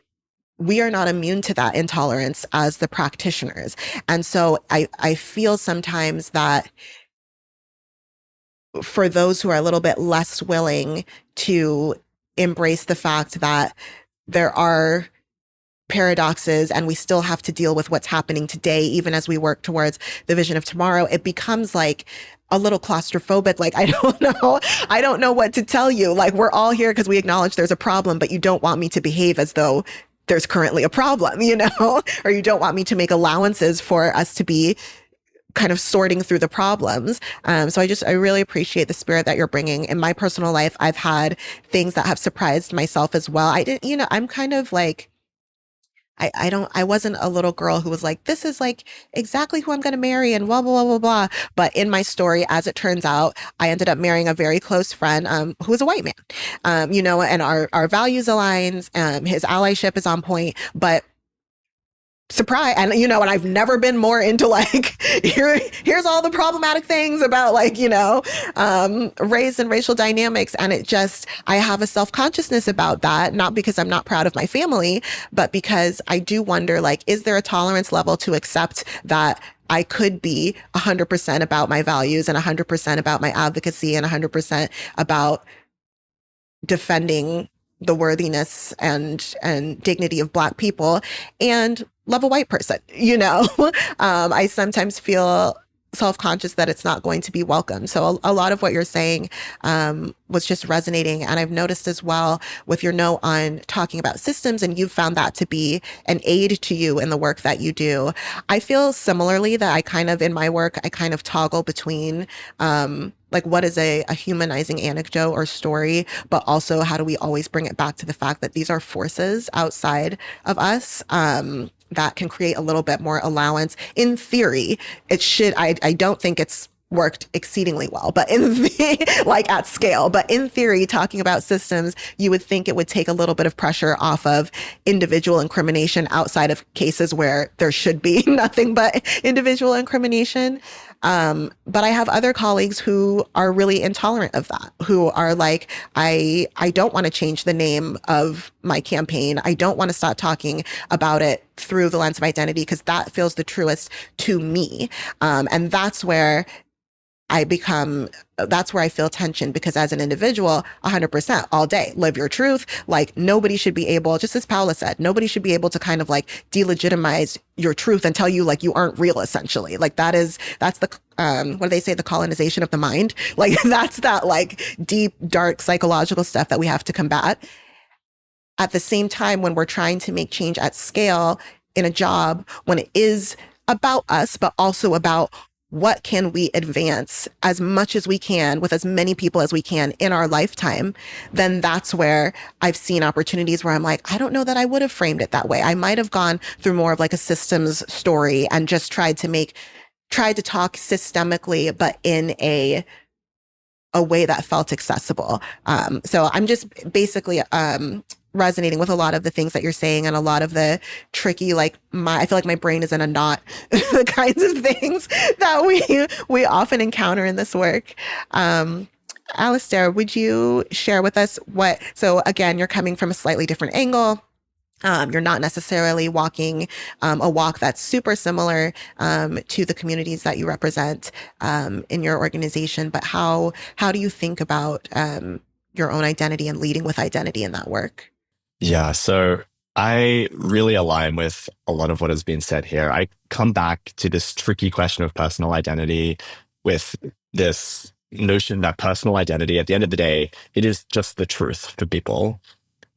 we are not immune to that intolerance as the practitioners. And so I feel sometimes that for those who are a little bit less willing to embrace the fact that there are paradoxes and we still have to deal with what's happening today, even as we work towards the vision of tomorrow, it becomes like a little claustrophobic. Like, I don't know what to tell you. Like, we're all here because we acknowledge there's a problem, but you don't want me to behave as though there's currently a problem, or you don't want me to make allowances for us to be kind of sorting through the problems. So I really appreciate the spirit that you're bringing. In my personal life, I've had things that have surprised myself as well. I'm kind of like, I wasn't a little girl who was like, this is like exactly who I'm going to marry and blah, blah, blah, blah, blah. But in my story, as it turns out, I ended up marrying a very close friend, who was a white man, and our values aligns, his allyship is on point, but surprise. And, and I've never been more into like, here's all the problematic things about like, race and racial dynamics. And I have a self-consciousness about that, not because I'm not proud of my family, but because I do wonder, like, is there a tolerance level to accept that I could be 100% about my values and 100% about my advocacy and 100% about defending the worthiness and dignity of Black people and love a white person, I sometimes feel self-conscious that it's not going to be welcome. So a lot of what you're saying was just resonating. And I've noticed as well with your note on talking about systems, and you've found that to be an aid to you in the work that you do. I feel similarly that in my work, I kind of toggle between like what is a humanizing anecdote or story, but also how do we always bring it back to the fact that these are forces outside of us, that can create a little bit more allowance. In theory, it should, I don't think it's worked exceedingly well, but like at scale, but in theory, talking about systems, you would think it would take a little bit of pressure off of individual incrimination outside of cases where there should be nothing but individual incrimination. But I have other colleagues who are really intolerant of that, who are like, I don't want to change the name of my campaign. I don't want to stop talking about it through the lens of identity because that feels the truest to me. And that's where I feel tension, because as an individual, 100% all day, live your truth. Like, nobody should be able, just as Paula said, nobody should be able to kind of like delegitimize your truth and tell you like you aren't real, essentially. Like that's the, what do they say? The colonization of the mind. Like that's that like deep, dark psychological stuff that we have to combat. At the same time, when we're trying to make change at scale in a job, when it is about us, but also about what can we advance as much as we can with as many people as we can in our lifetime, then that's where I've seen opportunities where I'm like, I don't know that I would have framed it that way. I might have gone through more of like a systems story and just tried to talk systemically, but in a way that felt accessible. So I'm just basically resonating with a lot of the things that you're saying and a lot of the tricky, like I feel like my brain is in a knot, the kinds of things that we often encounter in this work. Alistair, would you share with us so again, you're coming from a slightly different angle. You're not necessarily walking a walk that's super similar to the communities that you represent in your organization, but how do you think about your own identity and leading with identity in that work? Yeah, so I really align with a lot of what has been said here. I come back to this tricky question of personal identity with this notion that personal identity, at the end of the day, it is just the truth for people.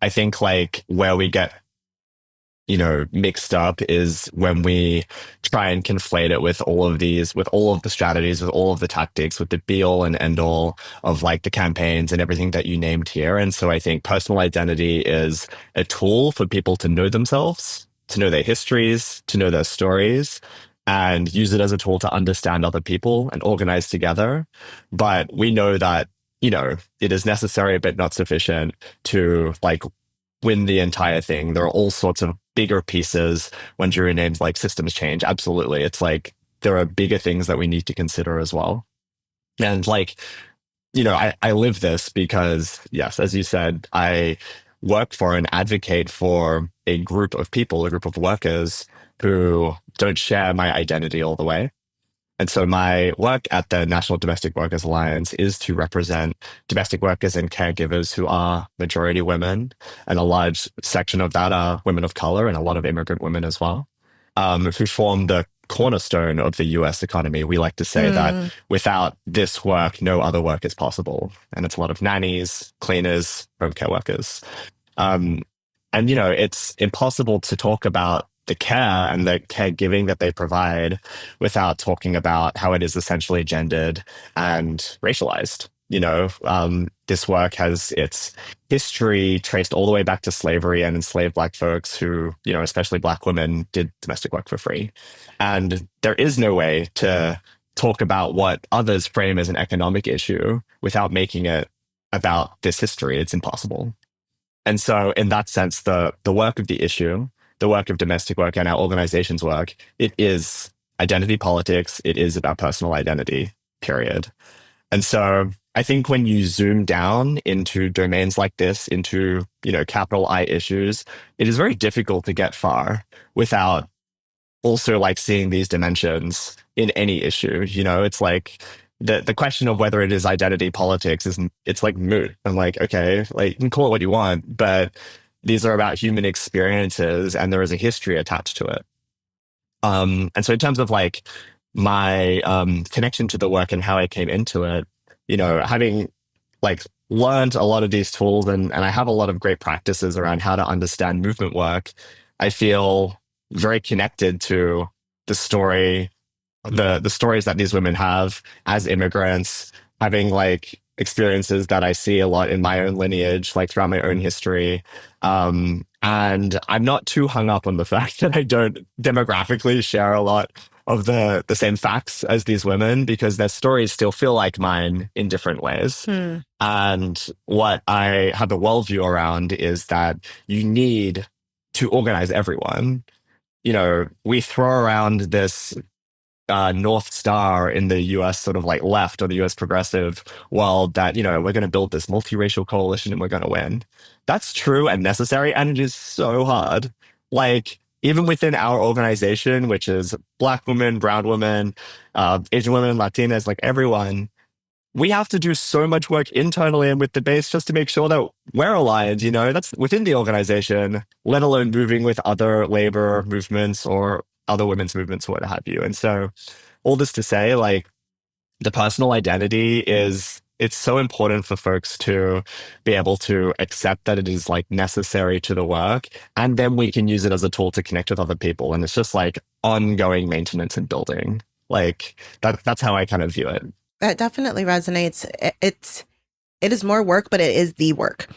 I think like where we get mixed up is when we try and conflate it with all of these, with all of the strategies, with all of the tactics, with the be all and end all of like the campaigns and everything that you named here. And so I think personal identity is a tool for people to know themselves, to know their histories, to know their stories, and use it as a tool to understand other people and organize together. But we know that, it is necessary but not sufficient to like win the entire thing. There are all sorts of bigger pieces when jury names like systems change. Absolutely. It's like there are bigger things that we need to consider as well. And like, I live this because, yes, as you said, I work for and advocate for a group of people, a group of workers who don't share my identity all the way. And so my work at the National Domestic Workers Alliance is to represent domestic workers and caregivers who are majority women, and a large section of that are women of color and a lot of immigrant women as well, who form the cornerstone of the US economy. We like to say that without this work, no other work is possible. And it's a lot of nannies, cleaners, home care workers. And, it's impossible to talk about the care and the caregiving that they provide without talking about how it is essentially gendered and racialized. This work has its history traced all the way back to slavery and enslaved Black folks who, especially Black women, did domestic work for free. And there is no way to talk about what others frame as an economic issue without making it about this history. It's impossible. And so in that sense, the work of the issue, the work of domestic work and our organization's work, it is identity politics. It is about personal identity, period. And so I think when you zoom down into domains like this, into, capital I issues, it is very difficult to get far without also like seeing these dimensions in any issue. It's like the question of whether it is identity politics it's like moot. I'm like, okay, like you can call it what you want, but these are about human experiences and there is a history attached to it. And so in terms of like my connection to the work and how I came into it, having like learned a lot of these tools and I have a lot of great practices around how to understand movement work, I feel very connected to the story, the stories that these women have as immigrants, having like experiences that I see a lot in my own lineage, like throughout my own history. And I'm not too hung up on the fact that I don't demographically share a lot of the same facts as these women because their stories still feel like mine in different ways. And what I have a worldview around is that you need to organize everyone. We throw around this North Star in the US sort of like left or the US progressive world that, we're going to build this multiracial coalition and we're going to win. That's true and necessary. And it is so hard. Like, even within our organization, which is Black women, brown women, Asian women, Latinas, like everyone, we have to do so much work internally and with the base just to make sure that we're aligned, that's within the organization, let alone moving with other labor movements or other women's movements, what have you. And so all this to say, like the personal identity it's so important for folks to be able to accept that it is like necessary to the work. And then we can use it as a tool to connect with other people. And it's just like ongoing maintenance and building. Like that's how I kind of view it. That definitely resonates. It is more work, but it is the work.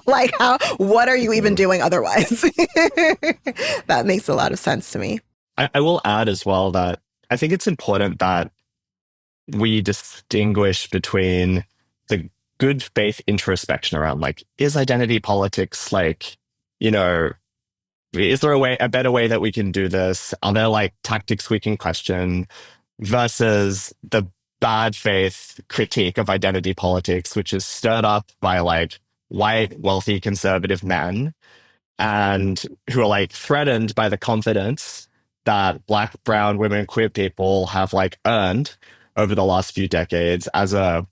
Like what are you even doing otherwise? That makes a lot of sense to me. I will add as well that I think it's important that we distinguish between the good faith introspection around like, is identity politics like, is there a better way that we can do this? Are there like tactics we can question versus the bad faith critique of identity politics, which is stirred up by like white, wealthy, conservative men and who are like threatened by the confidence that Black, brown, women, queer people have like earned over the last few decades as a,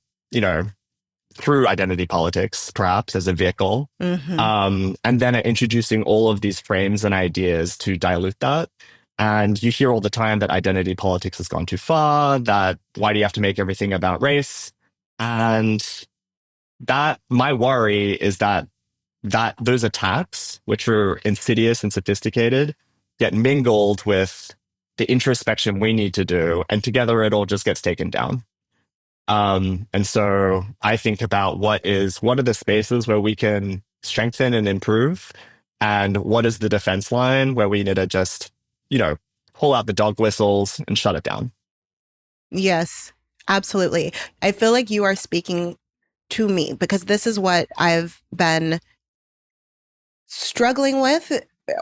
through identity politics, perhaps as a vehicle, and then introducing all of these frames and ideas to dilute that. And you hear all the time that identity politics has gone too far, that why do you have to make everything about race? And that my worry is that those attacks, which are insidious and sophisticated, get mingled with the introspection we need to do, and together it all just gets taken down. And so I think about what are the spaces where we can strengthen and improve, and what is the defense line where we need to just, pull out the dog whistles and shut it down. Yes, absolutely. I feel like you are speaking to me because this is what I've been struggling with,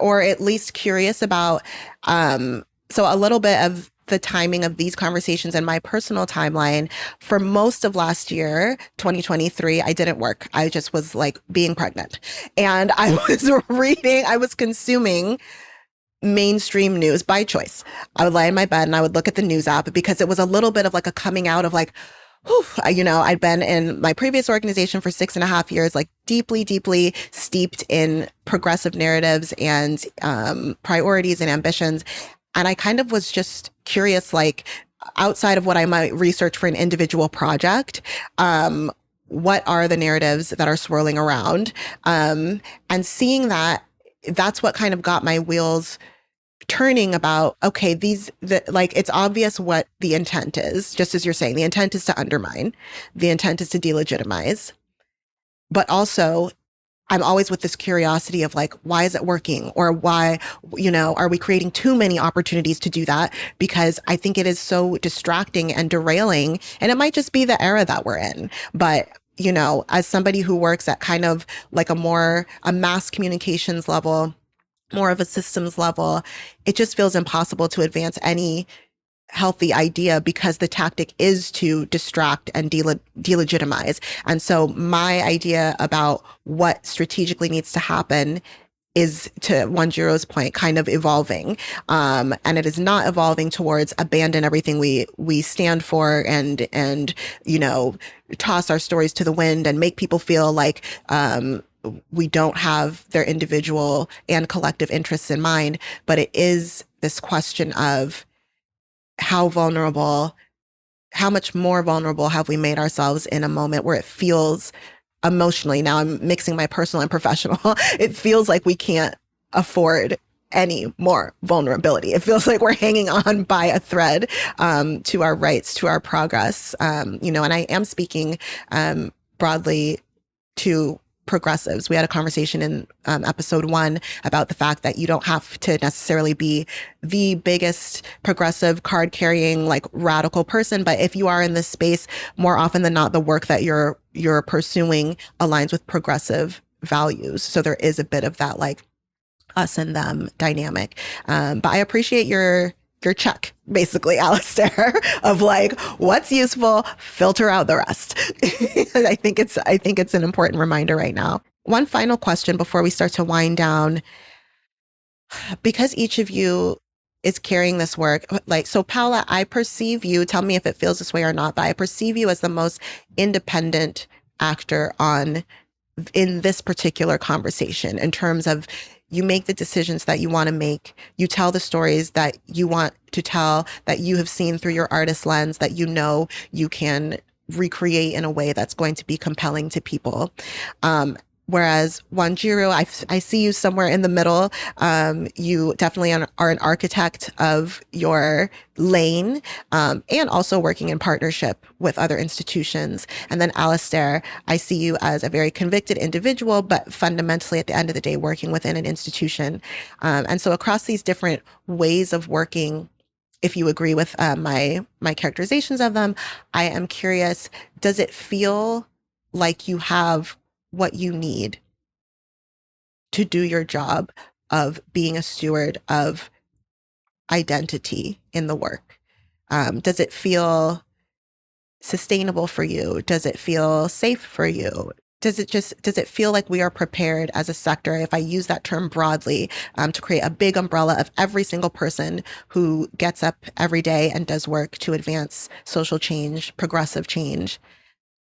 or at least curious about. So a little bit of the timing of these conversations and my personal timeline. For most of last year, 2023, I didn't work. I just was like being pregnant. And I was consuming mainstream news by choice. I would lie in my bed and I would look at the news app because it was a little bit of like a coming out of like, whew, I'd been in my previous organization for 6.5 years, like deeply, deeply steeped in progressive narratives and priorities and ambitions. And I kind of was just curious, like outside of what I might research for an individual project, what are the narratives that are swirling around? And seeing that's what kind of got my wheels turning about, okay, it's obvious what the intent is, just as you're saying, the intent is to undermine, the intent is to delegitimize, but also I'm always with this curiosity of like, why is it working? Or why, are we creating too many opportunities to do that? Because I think it is so distracting and derailing, and it might just be the era that we're in. But, as somebody who works at kind of like a mass communications level, more of a systems level, it just feels impossible to advance any healthy idea because the tactic is to distract and delegitimize. And so my idea about what strategically needs to happen is, to Wanjiro's point, kind of evolving. And it is not evolving towards abandon everything we stand for and toss our stories to the wind and make people feel like we don't have their individual and collective interests in mind. But it is this question of how much more vulnerable have we made ourselves in a moment where it feels emotionally, now I'm mixing my personal and professional, it feels like we can't afford any more vulnerability. It feels like we're hanging on by a thread to our rights, to our progress. And I am speaking broadly to progressives. We had a conversation in episode 1 about the fact that you don't have to necessarily be the biggest progressive card carrying like radical person, but if you are in this space, more often than not, the work that you're pursuing aligns with progressive values. So there is a bit of that like us and them dynamic. But I appreciate your check, basically, Alistair, of like, what's useful, filter out the rest. I think it's an important reminder right now. One final question before we start to wind down, because each of you is carrying this work. Like, so Paula, I perceive you, tell me if it feels this way or not, but I perceive you as the most independent actor in this particular conversation, in terms of you make the decisions that you want to make. You tell the stories that you want to tell, that you have seen through your artist lens, that you can recreate in a way that's going to be compelling to people. Whereas Wanjiru, I see you somewhere in the middle. You definitely are an architect of your lane, and also working in partnership with other institutions. And then Alistair, I see you as a very convicted individual, but fundamentally at the end of the day, working within an institution. And so across these different ways of working, if you agree with my characterizations of them, I am curious, does it feel like you have what you need to do your job of being a steward of identity in the work? Does it feel sustainable for you? Does it feel safe for you? Does it feel like we are prepared as a sector, if I use that term broadly, to create a big umbrella of every single person who gets up every day and does work to advance social change, progressive change?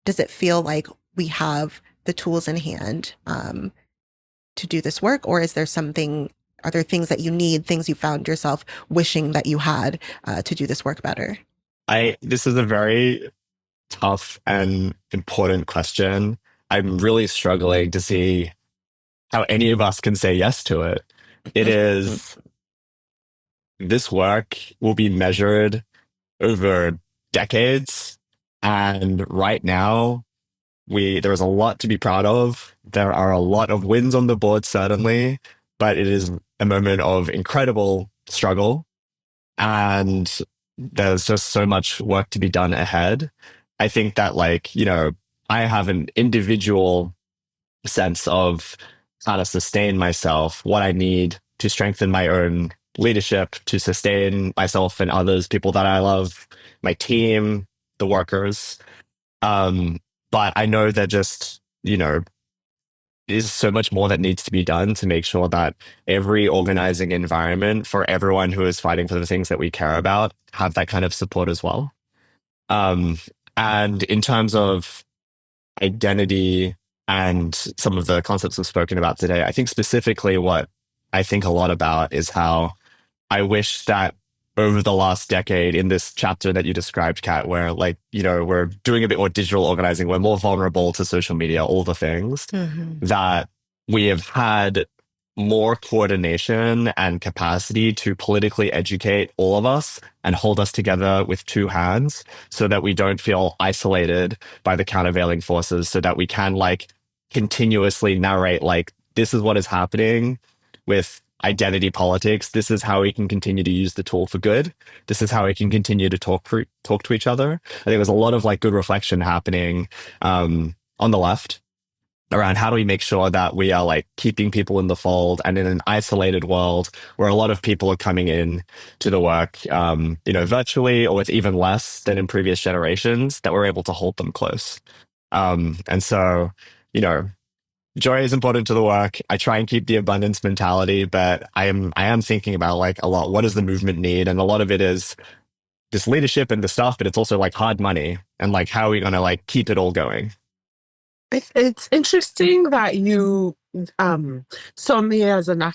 Does it feel like we have the tools in hand to do this work? Or is there something, are there things that you need, things you found yourself wishing that you had to do this work better? This is a very tough and important question. I'm really struggling to see how any of us can say yes to it. It is, this work will be measured over decades. And right now, there is a lot to be proud of. There are a lot of wins on the board, certainly, but it is a moment of incredible struggle. And there's just so much work to be done ahead. I think that, like, I have an individual sense of how to sustain myself, what I need to strengthen my own leadership, to sustain myself and others, people that I love, my team, the workers. But I know that just, there's so much more that needs to be done to make sure that every organizing environment for everyone who is fighting for the things that we care about have that kind of support as well. And in terms of identity and some of the concepts we've spoken about today, I think specifically what I think a lot about is how I wish that over the last decade, in this chapter that you described, Kat, where we're doing a bit more digital organizing, we're more vulnerable to social media, all the things, that we have had more coordination and capacity to politically educate all of us and hold us together with two hands so that we don't feel isolated by the countervailing forces, so that we can continuously narrate, this is what is happening with identity politics. This is how we can continue to use the tool for good. This is how we can continue to talk to each other. I think there's a lot of good reflection happening on the left around how do we make sure that we are keeping people in the fold, and in an isolated world where a lot of people are coming in to the work, virtually or with even less than in previous generations, that we're able to hold them close. And so, joy is important to the work. I try and keep the abundance mentality, but I am thinking about a lot, what does the movement need? And a lot of it is this leadership and the stuff, but it's also hard money and how are we going to keep it all going? It's interesting that you saw me as an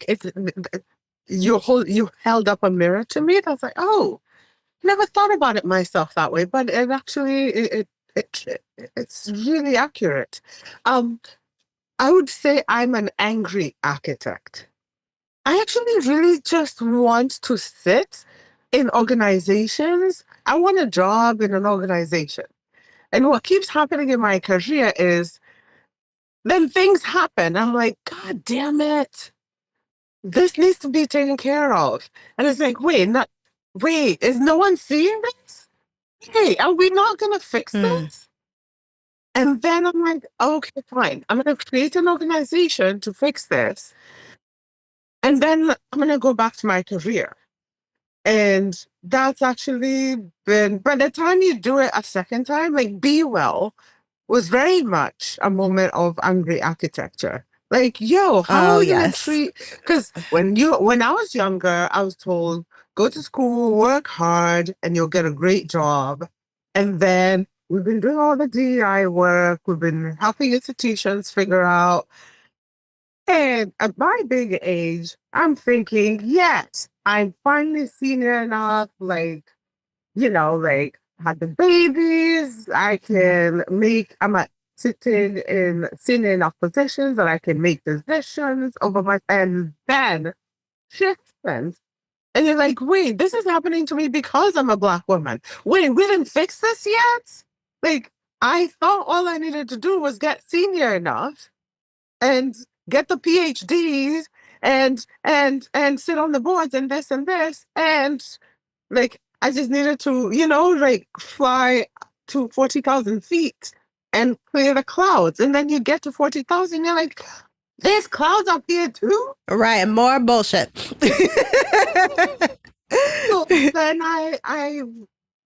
you held up a mirror to me. That's oh, never thought about it myself that way, but it actually it's really accurate. I would say I'm an angry architect. I actually really just want to sit in organizations. I want a job in an organization. And what keeps happening in my career is then things happen. I'm God damn it. This needs to be taken care of. And it's wait, is no one seeing this? Hey, are we not going to fix this? And then I'm okay, fine. I'm going to create an organization to fix this. And then I'm going to go back to my career. And that's actually been, by the time you do it a second time, Be Well was very much a moment of angry architecture. How are you going to treat, because when I was younger, I was told, go to school, work hard, and you'll get a great job. And then we've been doing all the DEI work. We've been helping institutions figure out. And at my big age, I'm thinking, yes, I'm finally senior enough, had the babies. I can I'm at sitting in senior enough positions that I can make decisions over and then shit happens. And you're wait, this is happening to me because I'm a Black woman. Wait, we didn't fix this yet? I thought all I needed to do was get senior enough and get the PhDs and sit on the boards and this and this. And I just needed to, fly to 40,000 feet and clear the clouds. And then you get to 40,000, you're there's clouds up here too? Right, more bullshit. So then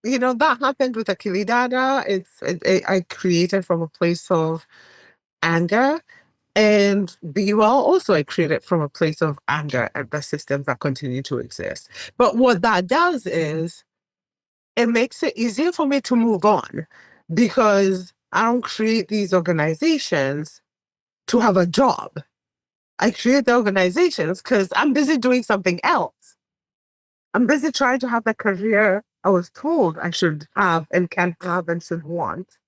that happened with Akili Dada. I created from a place of anger. And Be Well also I created from a place of anger at the systems that continue to exist. But what that does is it makes it easier for me to move on, because I don't create these organizations to have a job. I create the organizations because I'm busy doing something else. I'm busy trying to have the career I was told I should have and can have and should want.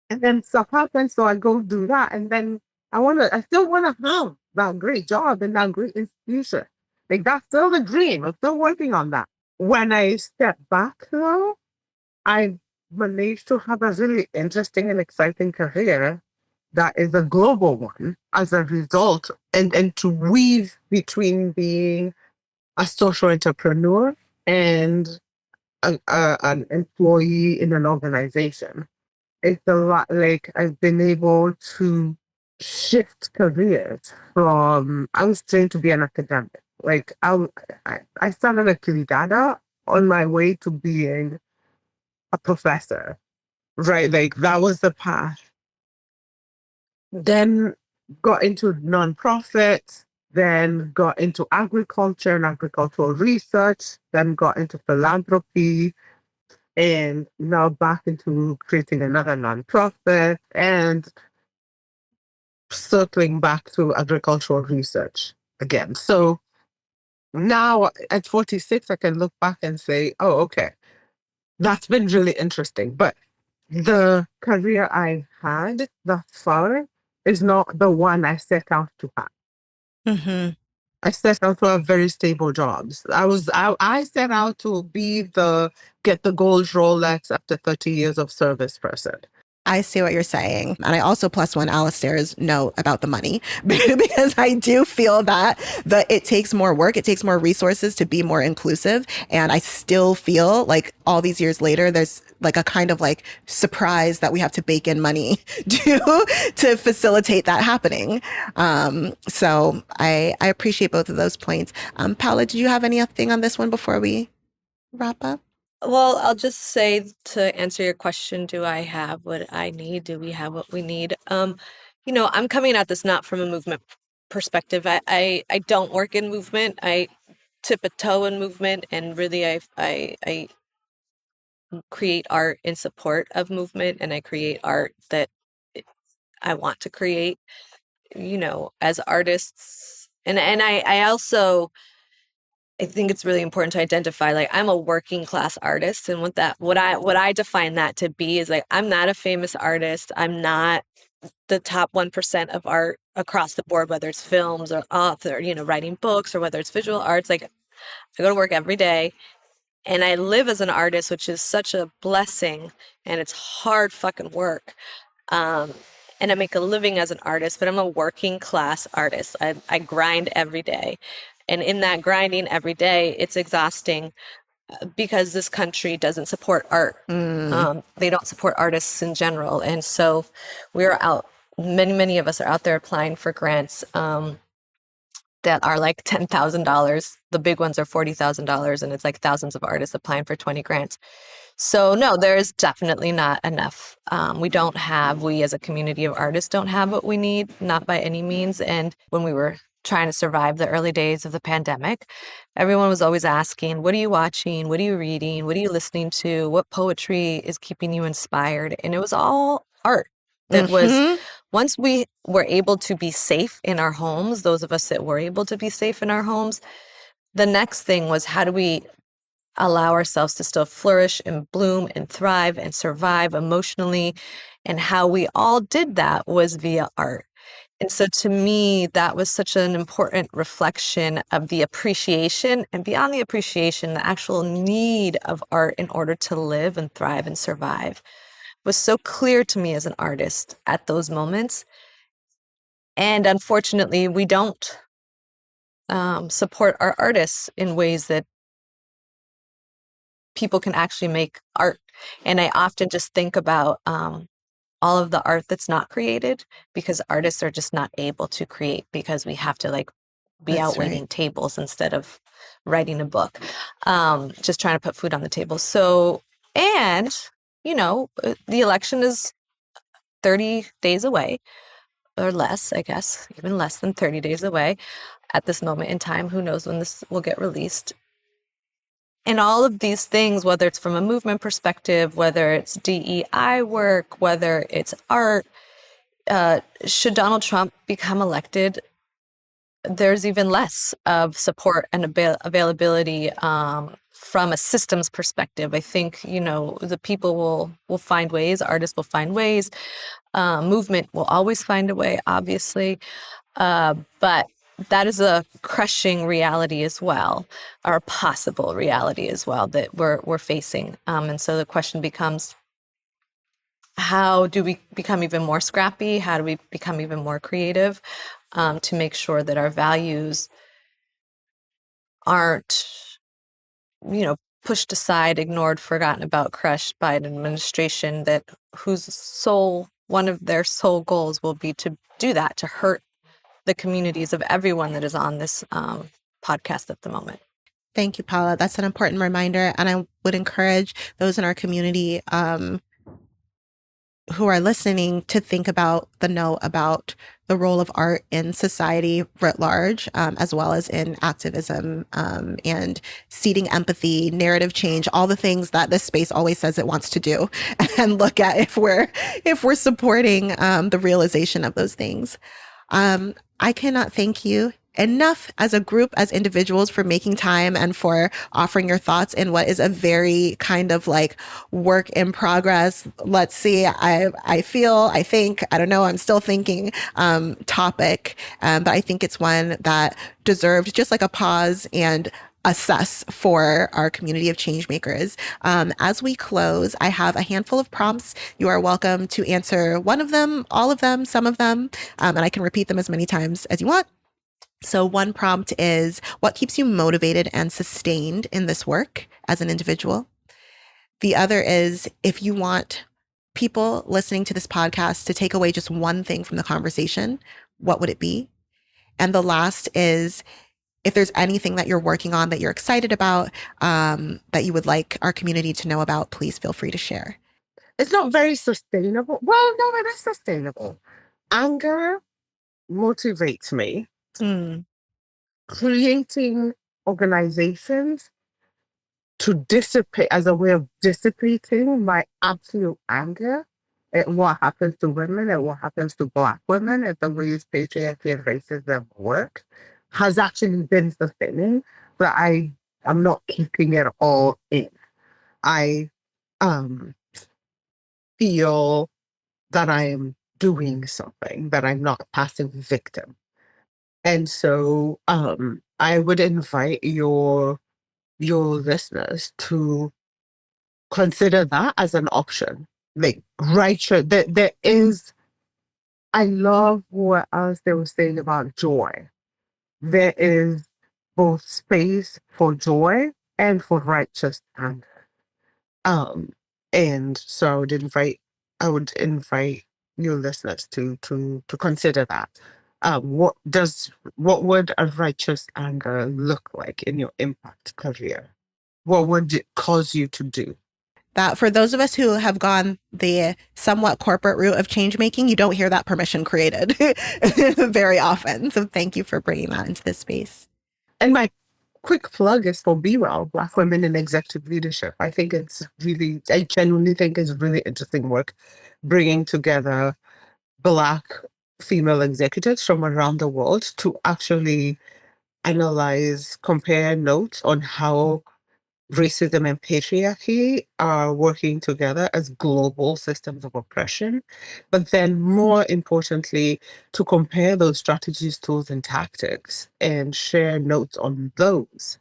And then stuff happens, so I go do that. And then I still wanna have that great job in that great institution. Like that's still the dream. I'm still working on that. When I step back though, I managed to have a really interesting and exciting career that is a global one as a result, and to weave between being a social entrepreneur and an employee in an organization. It's a lot like I've been able to shift careers from I was trained to be an academic. Like I started a Kiridada on my way to being a professor. Right. Like that was the path. Then got into nonprofits, then got into agriculture and agricultural research, then got into philanthropy, and now back into creating another nonprofit and circling back to agricultural research again. So now at 46, I can look back and say, oh, okay, that's been really interesting. But the career I had thus far is not the one I set out to have. Mm-hmm. I set out to have very stable jobs. I set out to be the get the gold Rolex after 30 years of service person. I see what you're saying. And I also plus one Alistair's note about the money because I do feel that it takes more work. It takes more resources to be more inclusive. And I still feel like all these years later, there's like a kind of like surprise that we have to bake in money to facilitate that happening. So I appreciate both of those points. Paula, did you have anything on this one before we wrap up? Well, I'll just say to answer your question, do I have what I need? Do we have what we need? I'm coming at this not from a movement perspective. I don't work in movement. I tip a toe in movement, and really I create art in support of movement, and I create art that I want to create, as artists. And I also I think it's really important to identify, like, I'm a working class artist, and what I define that to be is like I'm not a famous artist. I'm not the top 1% of art across the board, whether it's films or author, writing books, or whether it's visual arts. Like, I go to work every day and I live as an artist, which is such a blessing, and it's hard fucking work. Um, and I make a living as an artist, but I'm a working class artist. I grind every day. And in that grinding every day, it's exhausting because this country doesn't support art. They don't support artists in general. And so we're out, many of us are out there applying for grants that are like $10,000. The big ones are $40,000, and it's like thousands of artists applying for 20 grants. So no, there is definitely not enough. We as a community of artists don't have what we need, not by any means. And when we were trying to survive the early days of the pandemic, everyone was always asking, what are you watching? What are you reading? What are you listening to? What poetry is keeping you inspired? And it was all art. That was, once we were able to be safe in our homes, those of us that were able to be safe in our homes, the next thing was, how do we allow ourselves to still flourish and bloom and thrive and survive emotionally? And how we all did that was via art. And so to me, that was such an important reflection of the appreciation, and beyond the appreciation, the actual need of art in order to live and thrive and survive was so clear to me as an artist at those moments. And unfortunately, we don't support our artists in ways that people can actually make art. And I often just think about all of the art that's not created because artists are just not able to create because we have to be out waiting tables instead of writing a book, just trying to put food on the table. So, and, the election is 30 days away or less, I guess, even less than 30 days away at this moment in time. Who knows when this will get released? And all of these things, whether it's from a movement perspective, whether it's DEI work, whether it's art, should Donald Trump become elected, there's even less of support and availability from a systems perspective. I think, the people will find ways, artists will find ways, movement will always find a way, obviously. But that is a crushing reality as well, or a possible reality as well that we're facing. And so the question becomes, how do we become even more scrappy? How do we become even more creative to make sure that our values aren't, pushed aside, ignored, forgotten about, crushed by an administration one of their sole goals will be to do that, to hurt the communities of everyone that is on this podcast at the moment. Thank you, Paula. That's an important reminder. And I would encourage those in our community who are listening to think about the role of art in society writ large, as well as in activism and seeding empathy, narrative change, all the things that this space always says it wants to do, and look at if we're supporting the realization of those things. I cannot thank you enough as a group, as individuals, for making time and for offering your thoughts in what is a very kind of like work in progress. Let's see, I feel, I think, I don't know, I'm still thinking topic. But I think it's one that deserved just like a pause and assess for our community of changemakers. As we close, I have a handful of prompts. You are welcome to answer one of them, all of them, some of them, and I can repeat them as many times as you want. So one prompt is, what keeps you motivated and sustained in this work as an individual? The other is, if you want people listening to this podcast to take away just one thing from the conversation, what would it be? And the last is, if there's anything that you're working on that you're excited about, that you would like our community to know about, please feel free to share. It's not very sustainable. Well, no, it is sustainable. Anger motivates me. Creating organizations to dissipate as a way of dissipating my absolute anger at what happens to women and what happens to Black women and the ways patriarchy and racism work has actually been sustaining, but I am not keeping it all in. I feel that I am doing something, that I'm not a passive victim. And so I would invite your listeners to consider that as an option. Like, there is, I love what else they were saying about joy. There is both space for joy and for righteous anger. And so I would invite your listeners to consider that. What would a righteous anger look like in your impact career? What would it cause you to do? That for those of us who have gone the somewhat corporate route of change making, you don't hear that permission created very often. So thank you for bringing that into this space. And my quick plug is for Be Well, Black Women in Executive Leadership. I genuinely think it's really interesting work, bringing together Black female executives from around the world to actually analyze, compare notes on how racism and patriarchy are working together as global systems of oppression, but then more importantly, to compare those strategies, tools, and tactics and share notes on those.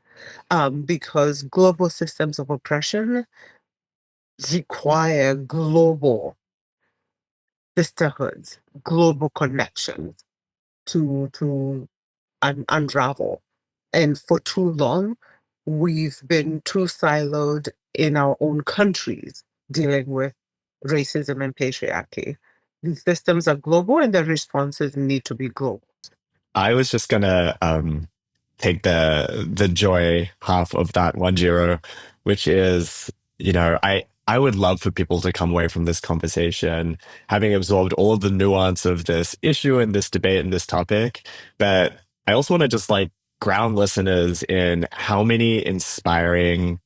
Because global systems of oppression require global sisterhoods, global connections to unravel. And for too long, we've been too siloed in our own countries dealing with racism and patriarchy. These systems are global and their responses need to be global. I was just gonna take the joy half of that 1-0, which is, I would love for people to come away from this conversation having absorbed all of the nuance of this issue and this debate and this topic. But I also want to just like ground listeners in how many inspiring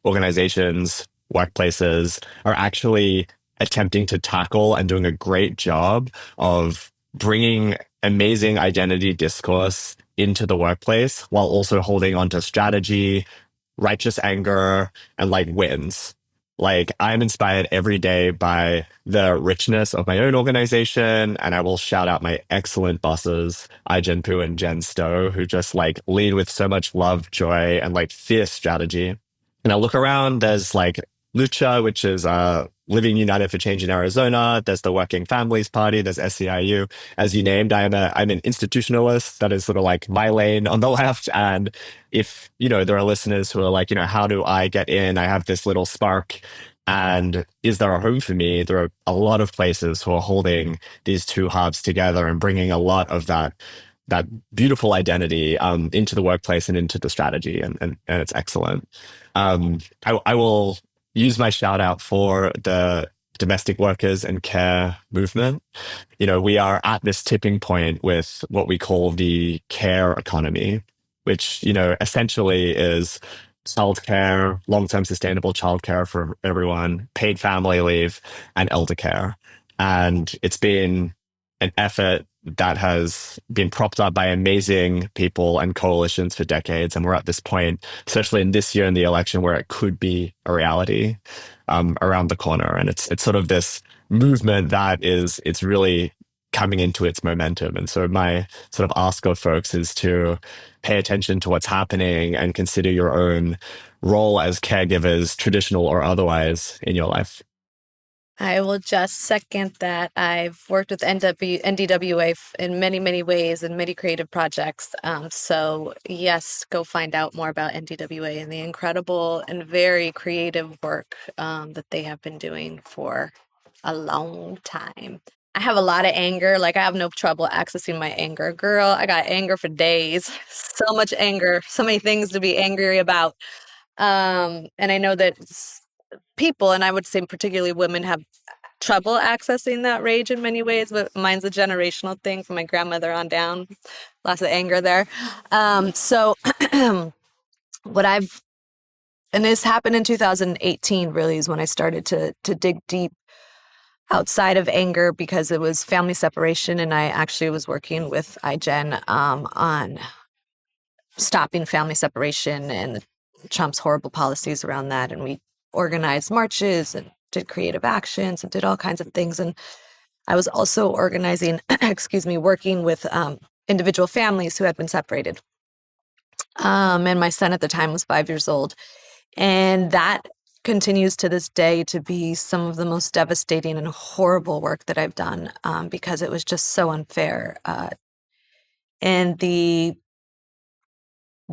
organizations, workplaces are actually attempting to tackle and doing a great job of bringing amazing identity discourse into the workplace while also holding on to strategy, righteous anger, and like wins. Like I'm inspired every day by the richness of my own organization, and I will shout out my excellent bosses, Ai-jen Poo and Jen Stowe, who just like lead with so much love, joy, and like fierce strategy. And I look around, there's like Lucha, which is Living United for Change in Arizona. There's the Working Families Party. There's SEIU. As you named, I'm an institutionalist. That is sort of like my lane on the left. And if, there are listeners who are like, how do I get in? I have this little spark. And is there a home for me? There are a lot of places who are holding these two halves together and bringing a lot of that beautiful identity into the workplace and into the strategy. And it's excellent. I will use my shout out for the domestic workers and care movement. We are at this tipping point with what we call the care economy, which, essentially is childcare, long-term sustainable childcare for everyone, paid family leave, and elder care. And it's been an effort that has been propped up by amazing people and coalitions for decades. And we're at this point, especially in this year in the election, where it could be a reality around the corner. And it's sort of this movement that it's really coming into its momentum. And so my sort of ask of folks is to pay attention to what's happening and consider your own role as caregivers, traditional or otherwise, in your life. I will just second that. I've worked with NDWA in many, many ways and many creative projects. So yes, go find out more about NDWA and the incredible and very creative work that they have been doing for a long time. I have a lot of anger. Like I have no trouble accessing my anger. Girl, I got anger for days. So much anger, so many things to be angry about. And I know that people, and I would say particularly women, have trouble accessing that rage in many ways, but mine's a generational thing from my grandmother on down. Lots of anger there. So and this happened in 2018 really is when I started to dig deep outside of anger, because it was family separation, and I actually was working with Ai-jen on stopping family separation and Trump's horrible policies around that. And we organized marches and did creative actions and did all kinds of things. And I was also organizing, working with individual families who had been separated. And my son at the time was 5 years old. And that continues to this day to be some of the most devastating and horrible work that I've done, because it was just so unfair. And the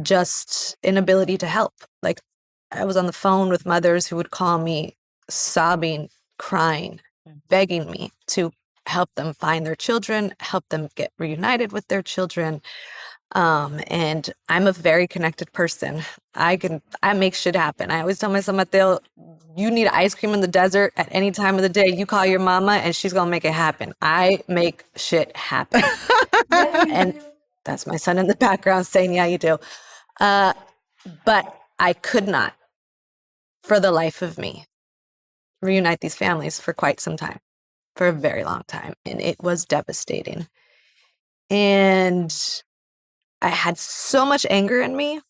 just inability to help. Like I was on the phone with mothers who would call me sobbing, crying, begging me to help them find their children, help them get reunited with their children. And I'm a very connected person. I make shit happen. I always tell myself, Mateo, you need ice cream in the desert at any time of the day. You call your mama and she's going to make it happen. I make shit happen. And that's my son in the background saying, yeah, you do. But I could not, for the life of me, reunite these families for quite some time, for a very long time. And it was devastating. And I had so much anger in me,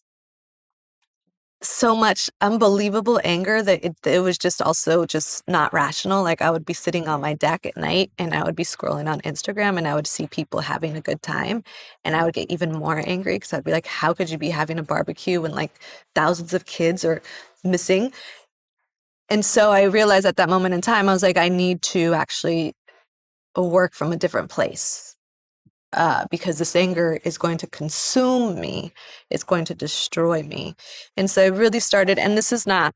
so much unbelievable anger that it was just also just not rational. Like I would be sitting on my deck at night and I would be scrolling on Instagram and I would see people having a good time and I would get even more angry because I'd be like, how could you be having a barbecue when like thousands of kids are missing? And so I realized at that moment in time, I was like, I need to actually work from a different place. Because this anger is going to consume me. It's going to destroy me. And so I really started, and this is not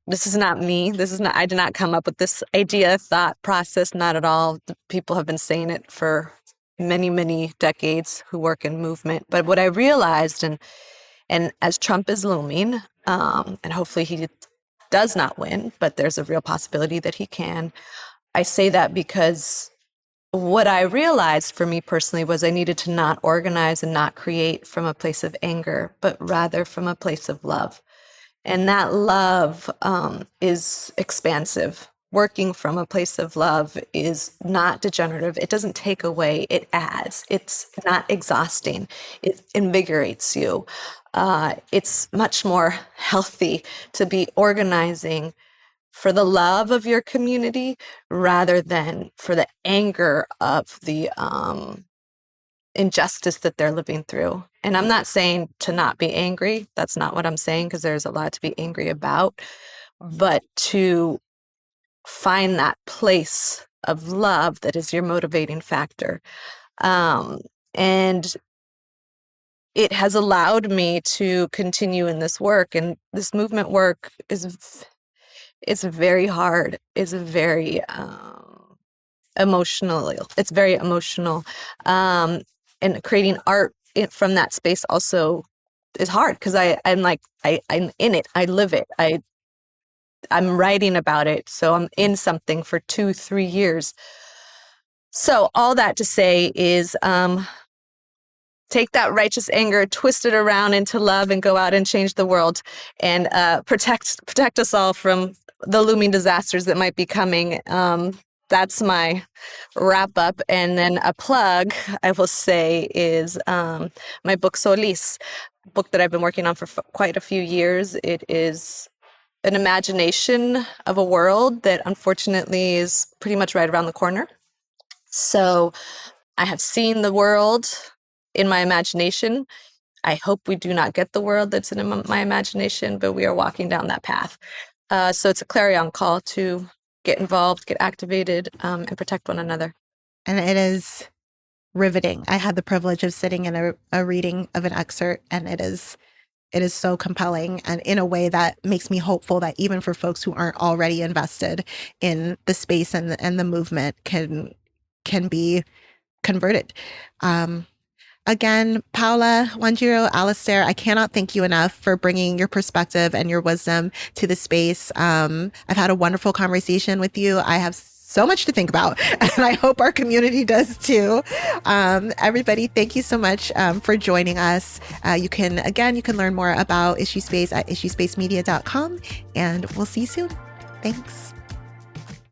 me. I did not come up with this idea, thought process, not at all. The people have been saying it for many, many decades who work in movement. But what I realized, and as Trump is looming, and hopefully he does not win, but there's a real possibility that he can. I say that because what I realized for me personally was I needed to not organize and not create from a place of anger, but rather from a place of love. And that love is expansive. Working from a place of love is not degenerative. It doesn't take away, it adds. It's not exhausting. It invigorates you. It's much more healthy to be organizing for the love of your community rather than for the anger of the injustice that they're living through. And I'm not saying to not be angry. That's not what I'm saying, because there's a lot to be angry about. But to find that place of love that is your motivating factor. And it has allowed me to continue in this work. And this movement work it's very hard. It's very emotional. It's very emotional. And creating art from that space also is hard, because I'm in it. I live it. I'm writing about it. So I'm in something for 2-3 years. So all that to say is take that righteous anger, twist it around into love, and go out and change the world, and protect us all from the looming disasters that might be coming. That's my wrap up. And then a plug, I will say, is my book Solis, book that I've been working on for quite a few years. It is an imagination of a world that unfortunately is pretty much right around the corner. So I have seen the world in my imagination. I hope we do not get the world that's in my imagination, but we are walking down that path. So it's a clarion call to get involved, get activated, and protect one another. And it is riveting. I had the privilege of sitting in a reading of an excerpt, and it is so compelling, and in a way that makes me hopeful that even for folks who aren't already invested in the space and the movement can be converted. Again, Paula, Wanjiro, Alistair, I cannot thank you enough for bringing your perspective and your wisdom to the space. I've had a wonderful conversation with you. I have so much to think about, and I hope our community does too. Everybody, thank you so much for joining us. You can learn more about Issue Space at issuespacemedia.com, and we'll see you soon. Thanks.